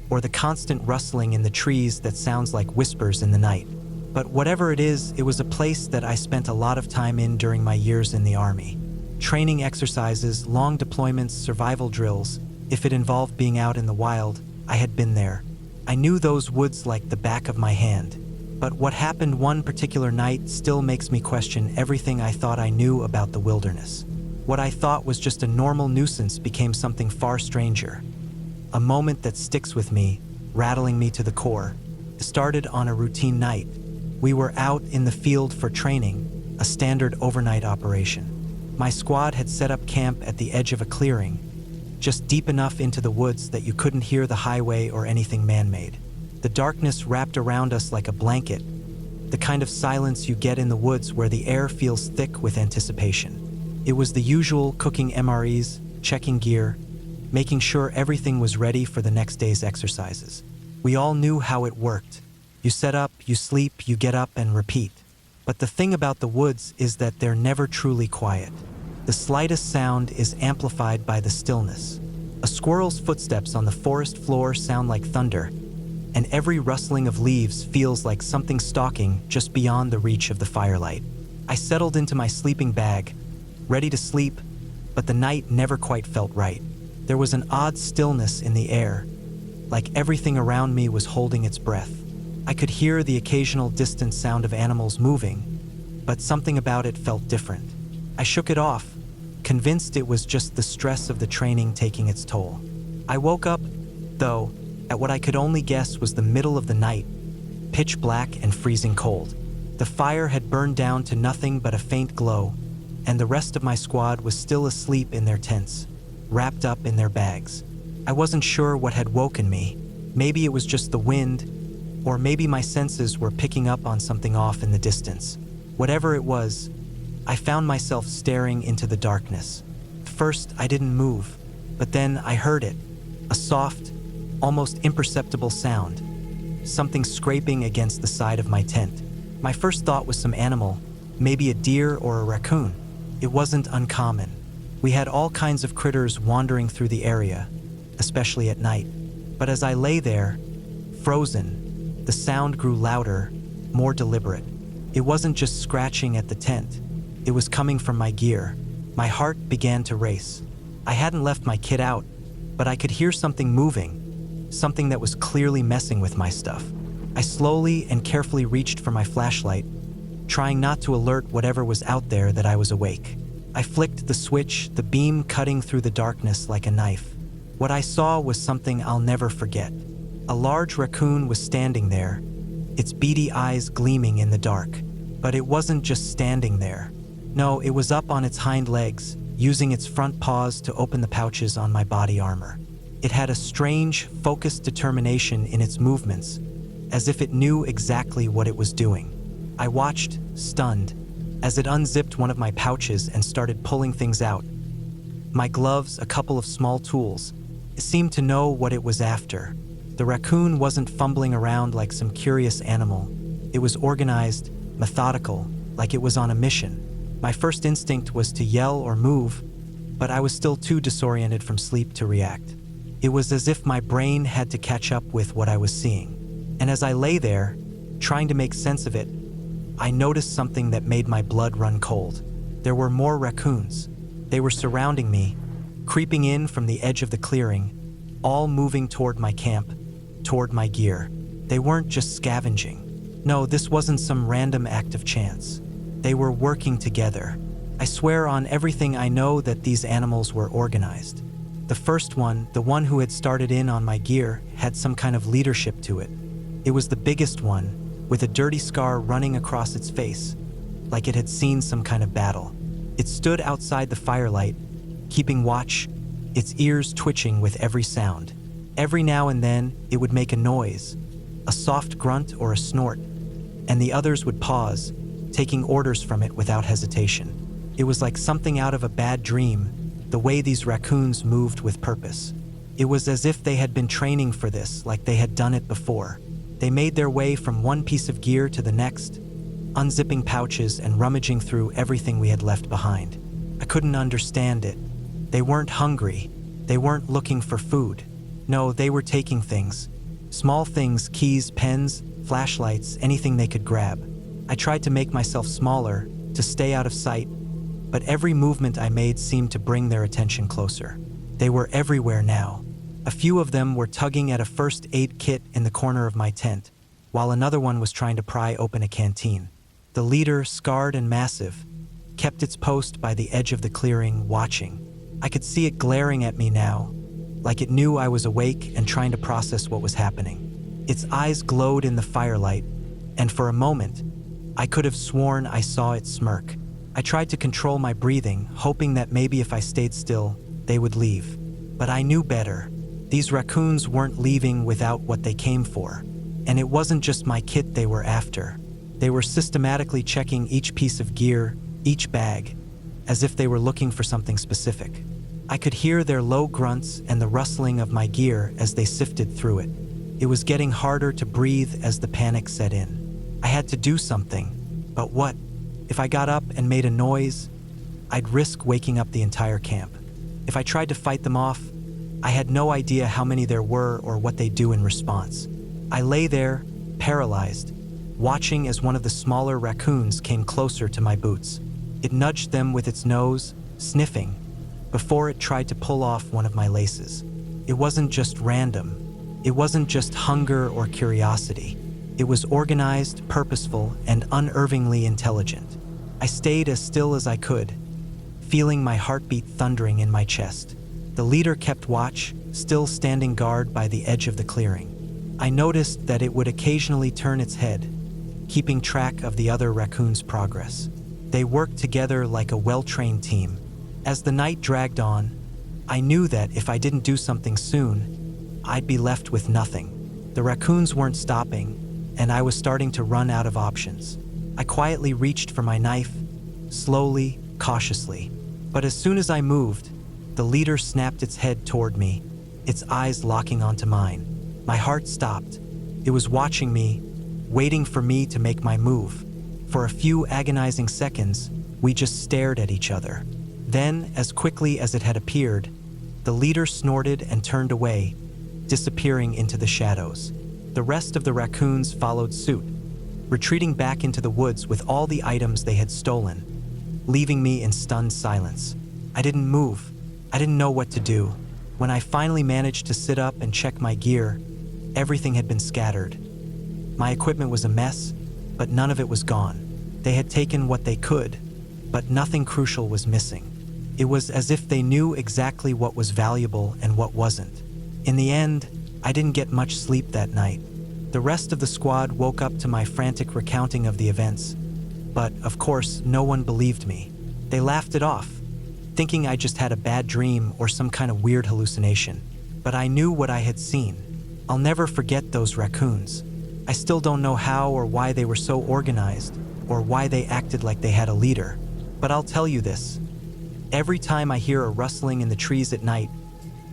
or the constant rustling in the trees that sounds like whispers in the night. But whatever it is, it was a place that I spent a lot of time in during my years in the Army. Training exercises, long deployments, survival drills. If it involved being out in the wild, I had been there. I knew those woods like the back of my hand. But what happened one particular night still makes me question everything I thought I knew about the wilderness. What I thought was just a normal nuisance became something far stranger. A moment that sticks with me, rattling me to the core. It started on a routine night. We were out in the field for training, a standard overnight operation. My squad had set up camp at the edge of a clearing, just deep enough into the woods that you couldn't hear the highway or anything man-made. The darkness wrapped around us like a blanket, the kind of silence you get in the woods where the air feels thick with anticipation. It was the usual cooking MREs, checking gear, making sure everything was ready for the next day's exercises. We all knew how it worked. You set up, you sleep, you get up and repeat. But the thing about the woods is that they're never truly quiet. The slightest sound is amplified by the stillness. A squirrel's footsteps on the forest floor sound like thunder, and every rustling of leaves feels like something stalking just beyond the reach of the firelight. I settled into my sleeping bag, ready to sleep, but the night never quite felt right. There was an odd stillness in the air, like everything around me was holding its breath. I could hear the occasional distant sound of animals moving, but something about it felt different. I shook it off, convinced it was just the stress of the training taking its toll. I woke up, though, at what I could only guess was the middle of the night, pitch black and freezing cold. The fire had burned down to nothing but a faint glow, and the rest of my squad was still asleep in their tents, wrapped up in their bags. I wasn't sure what had woken me. Maybe it was just the wind, or maybe my senses were picking up on something off in the distance. Whatever it was, I found myself staring into the darkness. First, I didn't move, but then I heard it, a soft, almost imperceptible sound, something scraping against the side of my tent. My first thought was some animal, maybe a deer or a raccoon. It wasn't uncommon. We had all kinds of critters wandering through the area, especially at night. But as I lay there, frozen, the sound grew louder, more deliberate. It wasn't just scratching at the tent. It was coming from my gear. My heart began to race. I hadn't left my kit out, but I could hear something moving, something that was clearly messing with my stuff. I slowly and carefully reached for my flashlight, trying not to alert whatever was out there that I was awake. I flicked the switch, the beam cutting through the darkness like a knife. What I saw was something I'll never forget. A large raccoon was standing there, its beady eyes gleaming in the dark. But it wasn't just standing there. No, it was up on its hind legs, using its front paws to open the pouches on my body armor. It had a strange, focused determination in its movements, as if it knew exactly what it was doing. I watched, stunned, as it unzipped one of my pouches and started pulling things out. My gloves, a couple of small tools. It seemed to know what it was after. The raccoon wasn't fumbling around like some curious animal. It was organized, methodical, like it was on a mission. My first instinct was to yell or move, but I was still too disoriented from sleep to react. It was as if my brain had to catch up with what I was seeing. And as I lay there, trying to make sense of it, I noticed something that made my blood run cold. There were more raccoons. They were surrounding me, creeping in from the edge of the clearing, all moving toward my camp, toward my gear. They weren't just scavenging. No, this wasn't some random act of chance. They were working together. I swear on everything I know that these animals were organized. The first one, the one who had started in on my gear, had some kind of leadership to it. It was the biggest one, with a dirty scar running across its face, like it had seen some kind of battle. It stood outside the firelight, keeping watch, its ears twitching with every sound. Every now and then, it would make a noise, a soft grunt or a snort, and the others would pause, taking orders from it without hesitation. It was like something out of a bad dream, the way these raccoons moved with purpose. It was as if they had been training for this, like they had done it before. They made their way from one piece of gear to the next, unzipping pouches and rummaging through everything we had left behind. I couldn't understand it. They weren't hungry. They weren't looking for food. No, they were taking things. Small things, keys, pens, flashlights, anything they could grab. I tried to make myself smaller, to stay out of sight, but every movement I made seemed to bring their attention closer. They were everywhere now. A few of them were tugging at a first aid kit in the corner of my tent, while another one was trying to pry open a canteen. The leader, scarred and massive, kept its post by the edge of the clearing, watching. I could see it glaring at me now, like it knew I was awake and trying to process what was happening. Its eyes glowed in the firelight, and for a moment, I could have sworn I saw it smirk. I tried to control my breathing, hoping that maybe if I stayed still, they would leave. But I knew better. These raccoons weren't leaving without what they came for. And it wasn't just my kit they were after. They were systematically checking each piece of gear, each bag, as if they were looking for something specific. I could hear their low grunts and the rustling of my gear as they sifted through it. It was getting harder to breathe as the panic set in. I had to do something, but what? If I got up and made a noise, I'd risk waking up the entire camp. If I tried to fight them off, I had no idea how many there were or what they'd do in response. I lay there, paralyzed, watching as one of the smaller raccoons came closer to my boots. It nudged them with its nose, sniffing, before it tried to pull off one of my laces. It wasn't just random. It wasn't just hunger or curiosity. It was organized, purposeful, and unervingly intelligent. I stayed as still as I could, feeling my heartbeat thundering in my chest. The leader kept watch, still standing guard by the edge of the clearing. I noticed that it would occasionally turn its head, keeping track of the other raccoons' progress. They worked together like a well-trained team. As the night dragged on, I knew that if I didn't do something soon, I'd be left with nothing. The raccoons weren't stopping, and I was starting to run out of options. I quietly reached for my knife, slowly, cautiously. But as soon as I moved, the leader snapped its head toward me, its eyes locking onto mine. My heart stopped. It was watching me, waiting for me to make my move. For a few agonizing seconds, we just stared at each other. Then, as quickly as it had appeared, the leader snorted and turned away, disappearing into the shadows. The rest of the raccoons followed suit, retreating back into the woods with all the items they had stolen, leaving me in stunned silence. I didn't move. I didn't know what to do. When I finally managed to sit up and check my gear, everything had been scattered. My equipment was a mess, but none of it was gone. They had taken what they could, but nothing crucial was missing. It was as if they knew exactly what was valuable and what wasn't. In the end, I didn't get much sleep that night. The rest of the squad woke up to my frantic recounting of the events, but of course, no one believed me. They laughed it off, thinking I just had a bad dream or some kind of weird hallucination. But I knew what I had seen. I'll never forget those raccoons. I still don't know how or why they were so organized, or why they acted like they had a leader. But I'll tell you this. Every time I hear a rustling in the trees at night,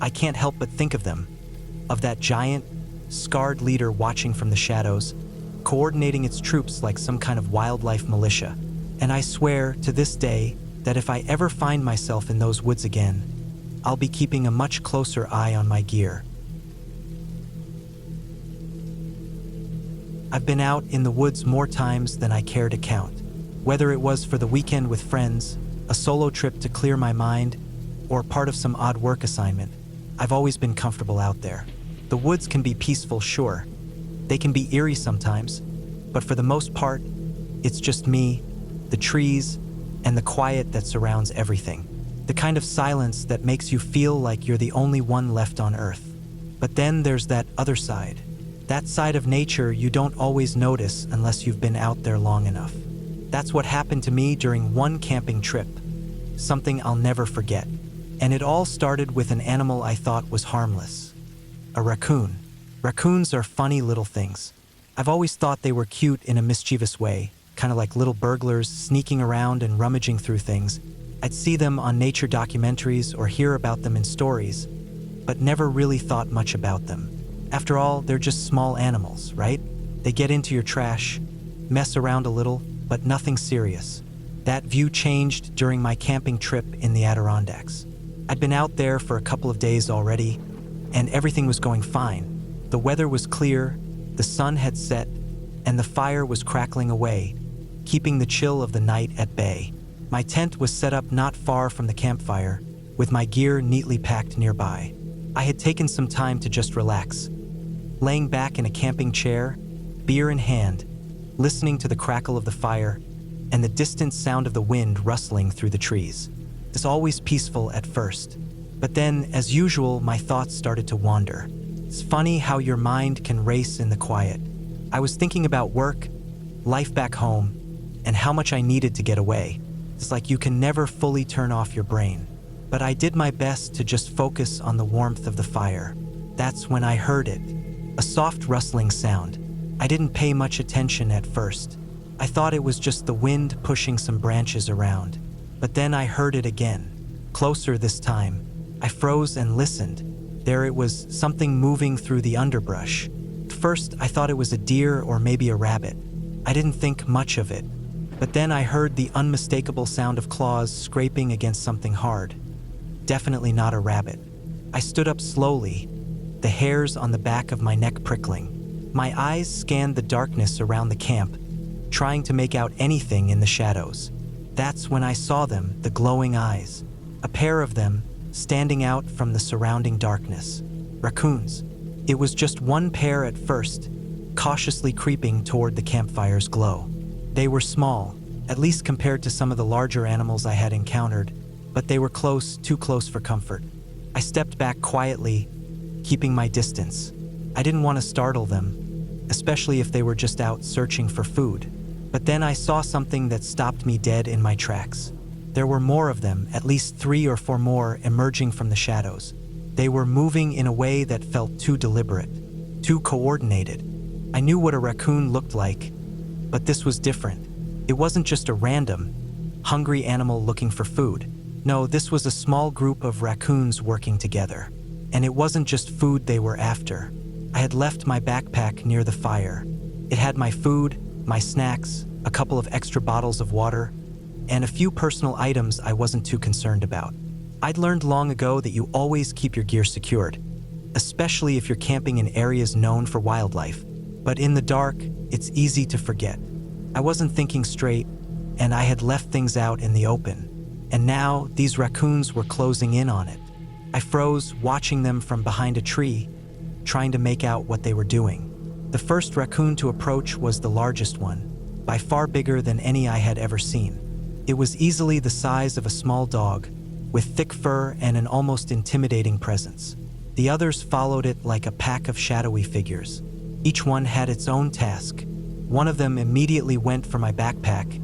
I can't help but think of them, of that giant, scarred leader watching from the shadows, coordinating its troops like some kind of wildlife militia. And I swear, to this day, that if I ever find myself in those woods again, I'll be keeping a much closer eye on my gear. I've been out in the woods more times than I care to count. Whether it was for the weekend with friends, a solo trip to clear my mind, or part of some odd work assignment, I've always been comfortable out there. The woods can be peaceful, sure. They can be eerie sometimes, but for the most part, it's just me, the trees, and the quiet that surrounds everything. The kind of silence that makes you feel like you're the only one left on Earth. But then there's that other side. That side of nature you don't always notice unless you've been out there long enough. That's what happened to me during one camping trip. Something I'll never forget. And it all started with an animal I thought was harmless. A raccoon. Raccoons are funny little things. I've always thought they were cute in a mischievous way, kind of like little burglars sneaking around and rummaging through things. I'd see them on nature documentaries or hear about them in stories, but never really thought much about them. After all, they're just small animals, right? They get into your trash, mess around a little, but nothing serious. That view changed during my camping trip in the Adirondacks. I'd been out there for a couple of days already, and everything was going fine. The weather was clear, the sun had set, and the fire was crackling away, keeping the chill of the night at bay. My tent was set up not far from the campfire, with my gear neatly packed nearby. I had taken some time to just relax, laying back in a camping chair, beer in hand, listening to the crackle of the fire and the distant sound of the wind rustling through the trees. It's always peaceful at first, but then, as usual, my thoughts started to wander. It's funny how your mind can race in the quiet. I was thinking about work, life back home, and how much I needed to get away. It's like you can never fully turn off your brain. But I did my best to just focus on the warmth of the fire. That's when I heard it, a soft rustling sound. I didn't pay much attention at first. I thought it was just the wind pushing some branches around. But then I heard it again, closer this time. I froze and listened. There it was, something moving through the underbrush. At first, I thought it was a deer or maybe a rabbit. I didn't think much of it. But then I heard the unmistakable sound of claws scraping against something hard. Definitely not a rabbit. I stood up slowly, the hairs on the back of my neck prickling. My eyes scanned the darkness around the camp, trying to make out anything in the shadows. That's when I saw them, the glowing eyes. A pair of them, standing out from the surrounding darkness. Raccoons. It was just one pair at first, cautiously creeping toward the campfire's glow. They were small, at least compared to some of the larger animals I had encountered, but they were close, too close for comfort. I stepped back quietly, keeping my distance. I didn't want to startle them, especially if they were just out searching for food. But then I saw something that stopped me dead in my tracks. There were more of them, at least 3 or 4 more, emerging from the shadows. They were moving in a way that felt too deliberate, too coordinated. I knew what a raccoon looked like, but this was different. It wasn't just a random, hungry animal looking for food. No, this was a small group of raccoons working together. And it wasn't just food they were after. I had left my backpack near the fire. It had my food, my snacks, a couple of extra bottles of water, and a few personal items I wasn't too concerned about. I'd learned long ago that you always keep your gear secured, especially if you're camping in areas known for wildlife. But in the dark, it's easy to forget. I wasn't thinking straight, and I had left things out in the open. And now, these raccoons were closing in on it. I froze, watching them from behind a tree, trying to make out what they were doing. The first raccoon to approach was the largest one, by far bigger than any I had ever seen. It was easily the size of a small dog, with thick fur and an almost intimidating presence. The others followed it like a pack of shadowy figures. Each one had its own task. One of them immediately went for my backpack,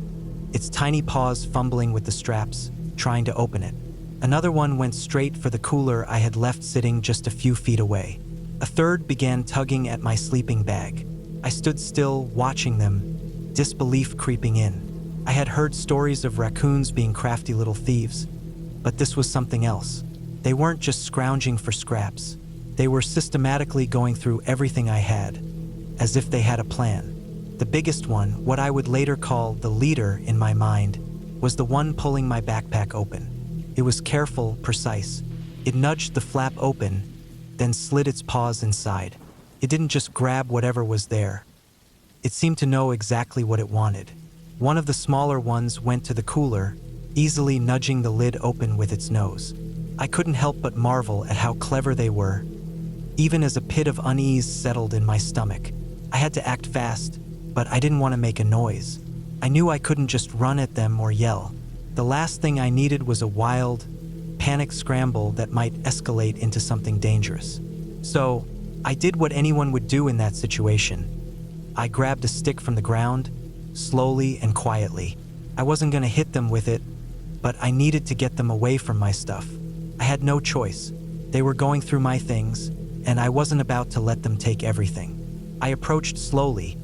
its tiny paws fumbling with the straps, trying to open it. Another one went straight for the cooler I had left sitting just a few feet away. A third began tugging at my sleeping bag. I stood still, watching them, disbelief creeping in. I had heard stories of raccoons being crafty little thieves, but this was something else. They weren't just scrounging for scraps. They were systematically going through everything I had, as if they had a plan. The biggest one, what I would later call the leader in my mind, was the one pulling my backpack open. It was careful, precise. It nudged the flap open, then slid its paws inside. It didn't just grab whatever was there. It seemed to know exactly what it wanted. One of the smaller ones went to the cooler, easily nudging the lid open with its nose. I couldn't help but marvel at how clever they were, even as a pit of unease settled in my stomach. I had to act fast, but I didn't want to make a noise. I knew I couldn't just run at them or yell. The last thing I needed was a wild, panic scramble that might escalate into something dangerous. So, I did what anyone would do in that situation. I grabbed a stick from the ground, slowly and quietly. I wasn't going to hit them with it, but I needed to get them away from my stuff. I had no choice. They were going through my things, and I wasn't about to let them take everything. I approached slowly,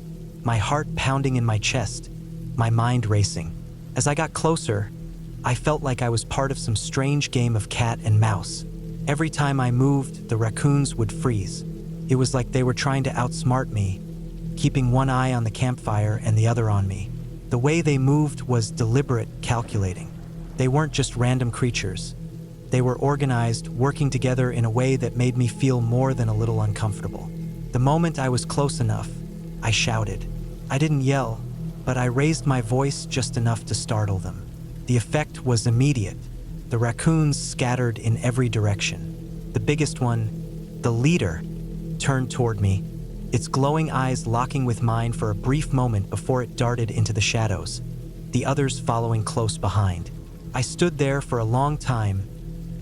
my heart pounding in my chest, my mind racing. As I got closer, I felt like I was part of some strange game of cat and mouse. Every time I moved, the raccoons would freeze. It was like they were trying to outsmart me, keeping one eye on the campfire and the other on me. The way they moved was deliberate, calculating. They weren't just random creatures. They were organized, working together in a way that made me feel more than a little uncomfortable. The moment I was close enough, I shouted. I didn't yell, but I raised my voice just enough to startle them. The effect was immediate. The raccoons scattered in every direction. The biggest one, the leader, turned toward me, its glowing eyes locking with mine for a brief moment before it darted into the shadows, the others following close behind. I stood there for a long time,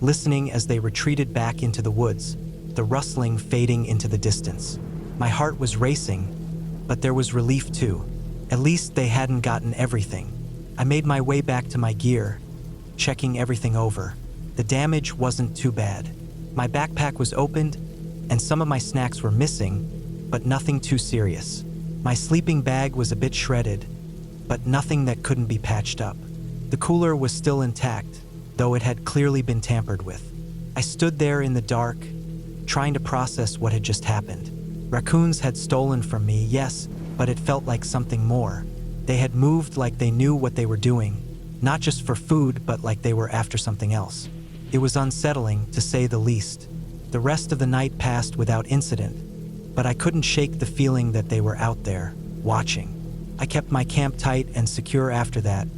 listening as they retreated back into the woods, the rustling fading into the distance. My heart was racing, but there was relief too. At least they hadn't gotten everything. I made my way back to my gear, checking everything over. The damage wasn't too bad. My backpack was opened, and some of my snacks were missing, but nothing too serious. My sleeping bag was a bit shredded, but nothing that couldn't be patched up. The cooler was still intact, though it had clearly been tampered with. I stood there in the dark, trying to process what had just happened. Raccoons had stolen from me, yes, but it felt like something more. They had moved like they knew what they were doing, not just for food, but like they were after something else. It was unsettling, to say the least. The rest of the night passed without incident, but I couldn't shake the feeling that they were out there, watching. I kept my camp tight and secure after that,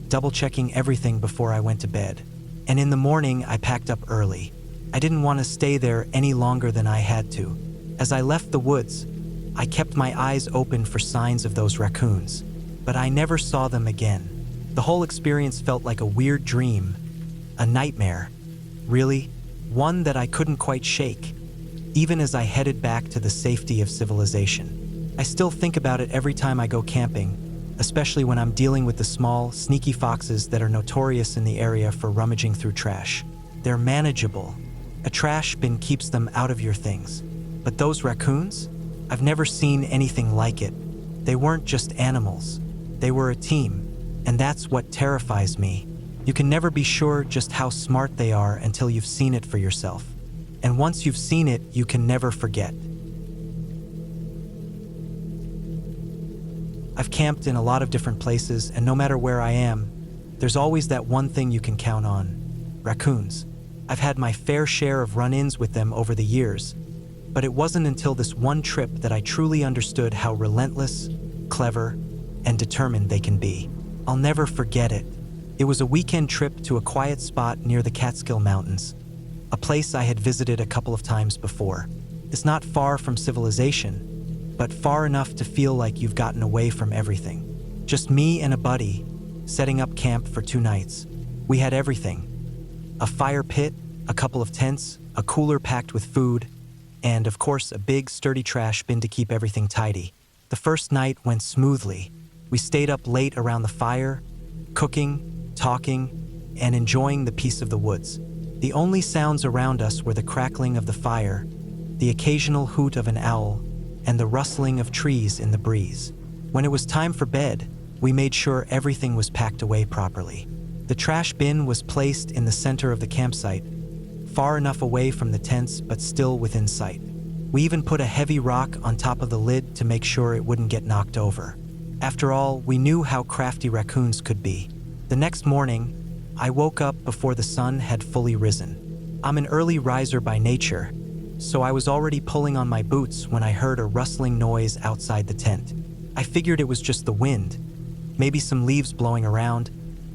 double-checking everything before I went to bed. And in the morning, I packed up early. I didn't want to stay there any longer than I had to. As I left the woods, I kept my eyes open for signs of those raccoons, but I never saw them again. The whole experience felt like a weird dream, a nightmare, really, one that I couldn't quite shake, even as I headed back to the safety of civilization. I still think about it every time I go camping, especially when I'm dealing with the small, sneaky foxes that are notorious in the area for rummaging through trash. They're manageable. A trash bin keeps them out of your things. But those raccoons? I've never seen anything like it. They weren't just animals. They were a team, and that's what terrifies me. You can never be sure just how smart they are until you've seen it for yourself. And once you've seen it, you can never forget. I've camped in a lot of different places, and no matter where I am, there's always that one thing you can count on: raccoons. I've had my fair share of run-ins with them over the years, but it wasn't until this one trip that I truly understood how relentless, clever, and determined they can be. I'll never forget it. It was a weekend trip to a quiet spot near the Catskill Mountains, a place I had visited a couple of times before. It's not far from civilization, but far enough to feel like you've gotten away from everything. Just me and a buddy, setting up camp for 2 nights. We had everything: a fire pit, a couple of tents, a cooler packed with food, and of course a big, sturdy trash bin to keep everything tidy. The first night went smoothly. We stayed up late around the fire, cooking, talking, and enjoying the peace of the woods. The only sounds around us were the crackling of the fire, the occasional hoot of an owl, and the rustling of trees in the breeze. When it was time for bed, we made sure everything was packed away properly. The trash bin was placed in the center of the campsite, far enough away from the tents but still within sight. We even put a heavy rock on top of the lid to make sure it wouldn't get knocked over. After all, we knew how crafty raccoons could be. The next morning, I woke up before the sun had fully risen. I'm an early riser by nature, so I was already pulling on my boots when I heard a rustling noise outside the tent. I figured it was just the wind, maybe some leaves blowing around,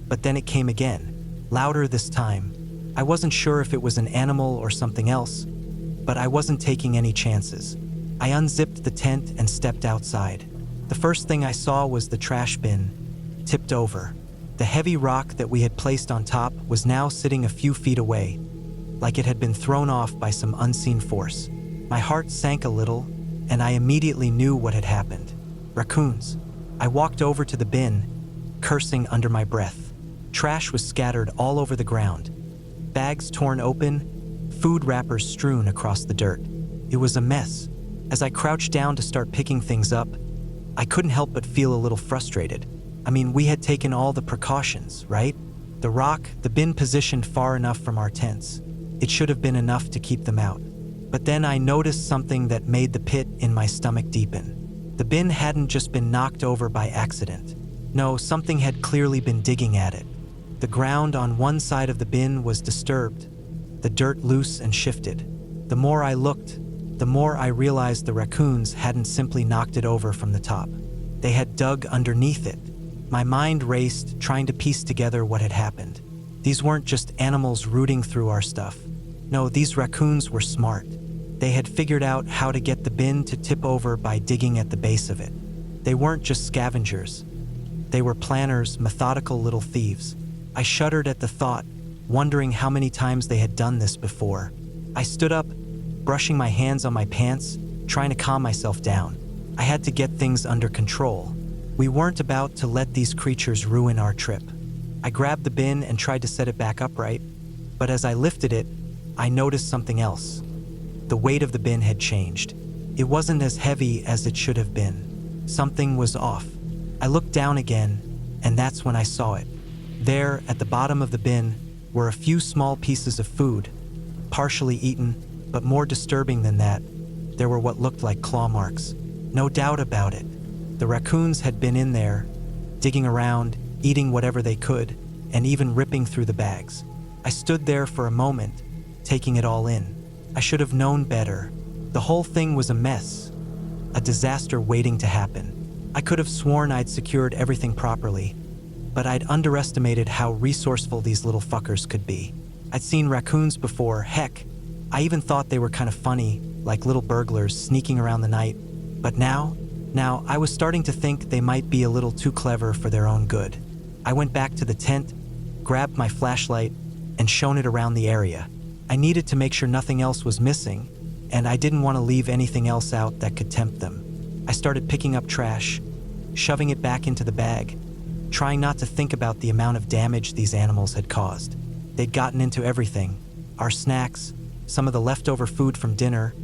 but then it came again, louder this time. I wasn't sure if it was an animal or something else, but I wasn't taking any chances. I unzipped the tent and stepped outside. The first thing I saw was the trash bin, tipped over. The heavy rock that we had placed on top was now sitting a few feet away, like it had been thrown off by some unseen force. My heart sank a little, and I immediately knew what had happened. Raccoons. I walked over to the bin, cursing under my breath. Trash was scattered all over the ground. bags torn open, food wrappers strewn across the dirt. It was a mess. As I crouched down to start picking things up, I couldn't help but feel a little frustrated. I mean, we had taken all the precautions, right? The rock, the bin positioned far enough from our tents. It should have been enough to keep them out. But then I noticed something that made the pit in my stomach deepen. The bin hadn't just been knocked over by accident. No, something had clearly been digging at it. The ground on one side of the bin was disturbed, the dirt loose and shifted. The more I looked, the more I realized the raccoons hadn't simply knocked it over from the top. They had dug underneath it. My mind raced, trying to piece together what had happened. These weren't just animals rooting through our stuff. No, these raccoons were smart. They had figured out how to get the bin to tip over by digging at the base of it. They weren't just scavengers. They were planners, methodical little thieves. I shuddered at the thought, wondering how many times they had done this before. I stood up, brushing my hands on my pants, trying to calm myself down. I had to get things under control. We weren't about to let these creatures ruin our trip. I grabbed the bin and tried to set it back upright, but as I lifted it, I noticed something else. The weight of the bin had changed. It wasn't as heavy as it should have been. Something was off. I looked down again, and that's when I saw it. There, at the bottom of the bin, were a few small pieces of food, partially eaten, but more disturbing than that, there were what looked like claw marks. No doubt about it. The raccoons had been in there, digging around, eating whatever they could, and even ripping through the bags. I stood there for a moment, taking it all in. I should have known better. The whole thing was a mess, a disaster waiting to happen. I could have sworn I'd secured everything properly, but I'd underestimated how resourceful these little fuckers could be. I'd seen raccoons before, heck, I even thought they were kind of funny, like little burglars sneaking around the night. But now I was starting to think they might be a little too clever for their own good. I went back to the tent, grabbed my flashlight, and shone it around the area. I needed to make sure nothing else was missing, and I didn't want to leave anything else out that could tempt them. I started picking up trash, shoving it back into the bag, trying not to think about the amount of damage these animals had caused. They'd gotten into everything, our snacks, some of the leftover food from dinner,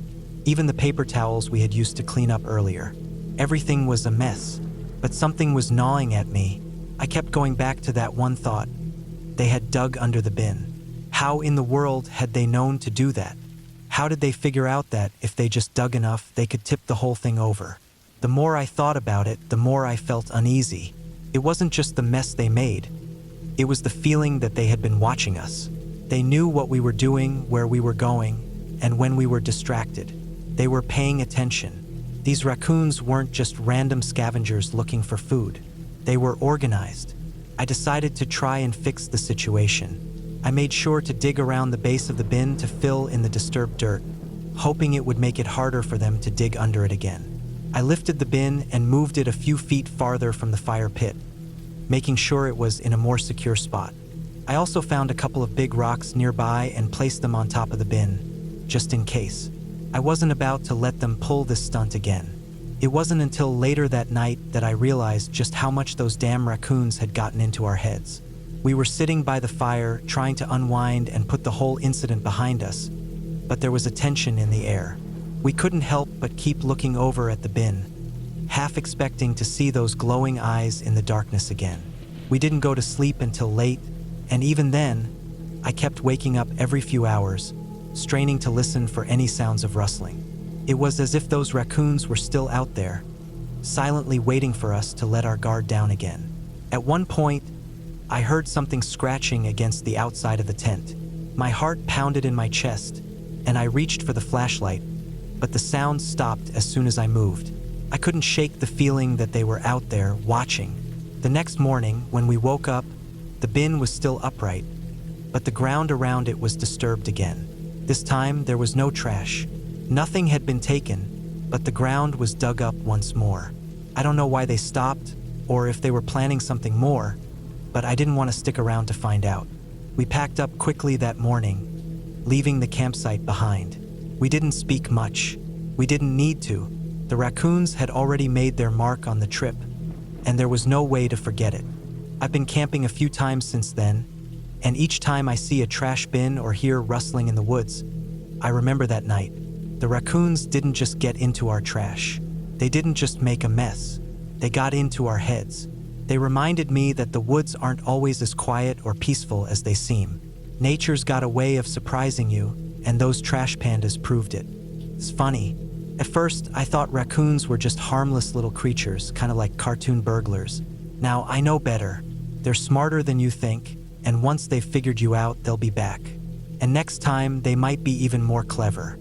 even the paper towels we had used to clean up earlier. Everything was a mess, but something was gnawing at me. I kept going back to that one thought. They had dug under the bin. How in the world had they known to do that? How did they figure out that if they just dug enough, they could tip the whole thing over? The more I thought about it, the more I felt uneasy. It wasn't just the mess they made. It was the feeling that they had been watching us. They knew what we were doing, where we were going, and when we were distracted. They were paying attention. These raccoons weren't just random scavengers looking for food. They were organized. I decided to try and fix the situation. I made sure to dig around the base of the bin to fill in the disturbed dirt, hoping it would make it harder for them to dig under it again. I lifted the bin and moved it a few feet farther from the fire pit, making sure it was in a more secure spot. I also found a couple of big rocks nearby and placed them on top of the bin, just in case. I wasn't about to let them pull this stunt again. It wasn't until later that night that I realized just how much those damn raccoons had gotten into our heads. We were sitting by the fire, trying to unwind and put the whole incident behind us, but there was a tension in the air. We couldn't help but keep looking over at the bin, half expecting to see those glowing eyes in the darkness again. We didn't go to sleep until late, and even then, I kept waking up every few hours, straining to listen for any sounds of rustling. It was as if those raccoons were still out there, silently waiting for us to let our guard down again. At one point, I heard something scratching against the outside of the tent. My heart pounded in my chest, and I reached for the flashlight, but the sound stopped as soon as I moved. I couldn't shake the feeling that they were out there, watching. The next morning, when we woke up, the bin was still upright, but the ground around it was disturbed again. This time, there was no trash. Nothing had been taken, but the ground was dug up once more. I don't know why they stopped, or if they were planning something more, but I didn't want to stick around to find out. We packed up quickly that morning, leaving the campsite behind. We didn't speak much. We didn't need to. The raccoons had already made their mark on the trip, and there was no way to forget it. I've been camping a few times since then, And each time I see a trash bin or hear rustling in the woods, I remember that night. The raccoons didn't just get into our trash. They didn't just make a mess. They got into our heads. They reminded me that the woods aren't always as quiet or peaceful as they seem. Nature's got a way of surprising you, and those trash pandas proved it. It's funny. At first, I thought raccoons were just harmless little creatures, kind of like cartoon burglars. Now, I know better. They're smarter than you think, and once they've figured you out, they'll be back. And next time, they might be even more clever.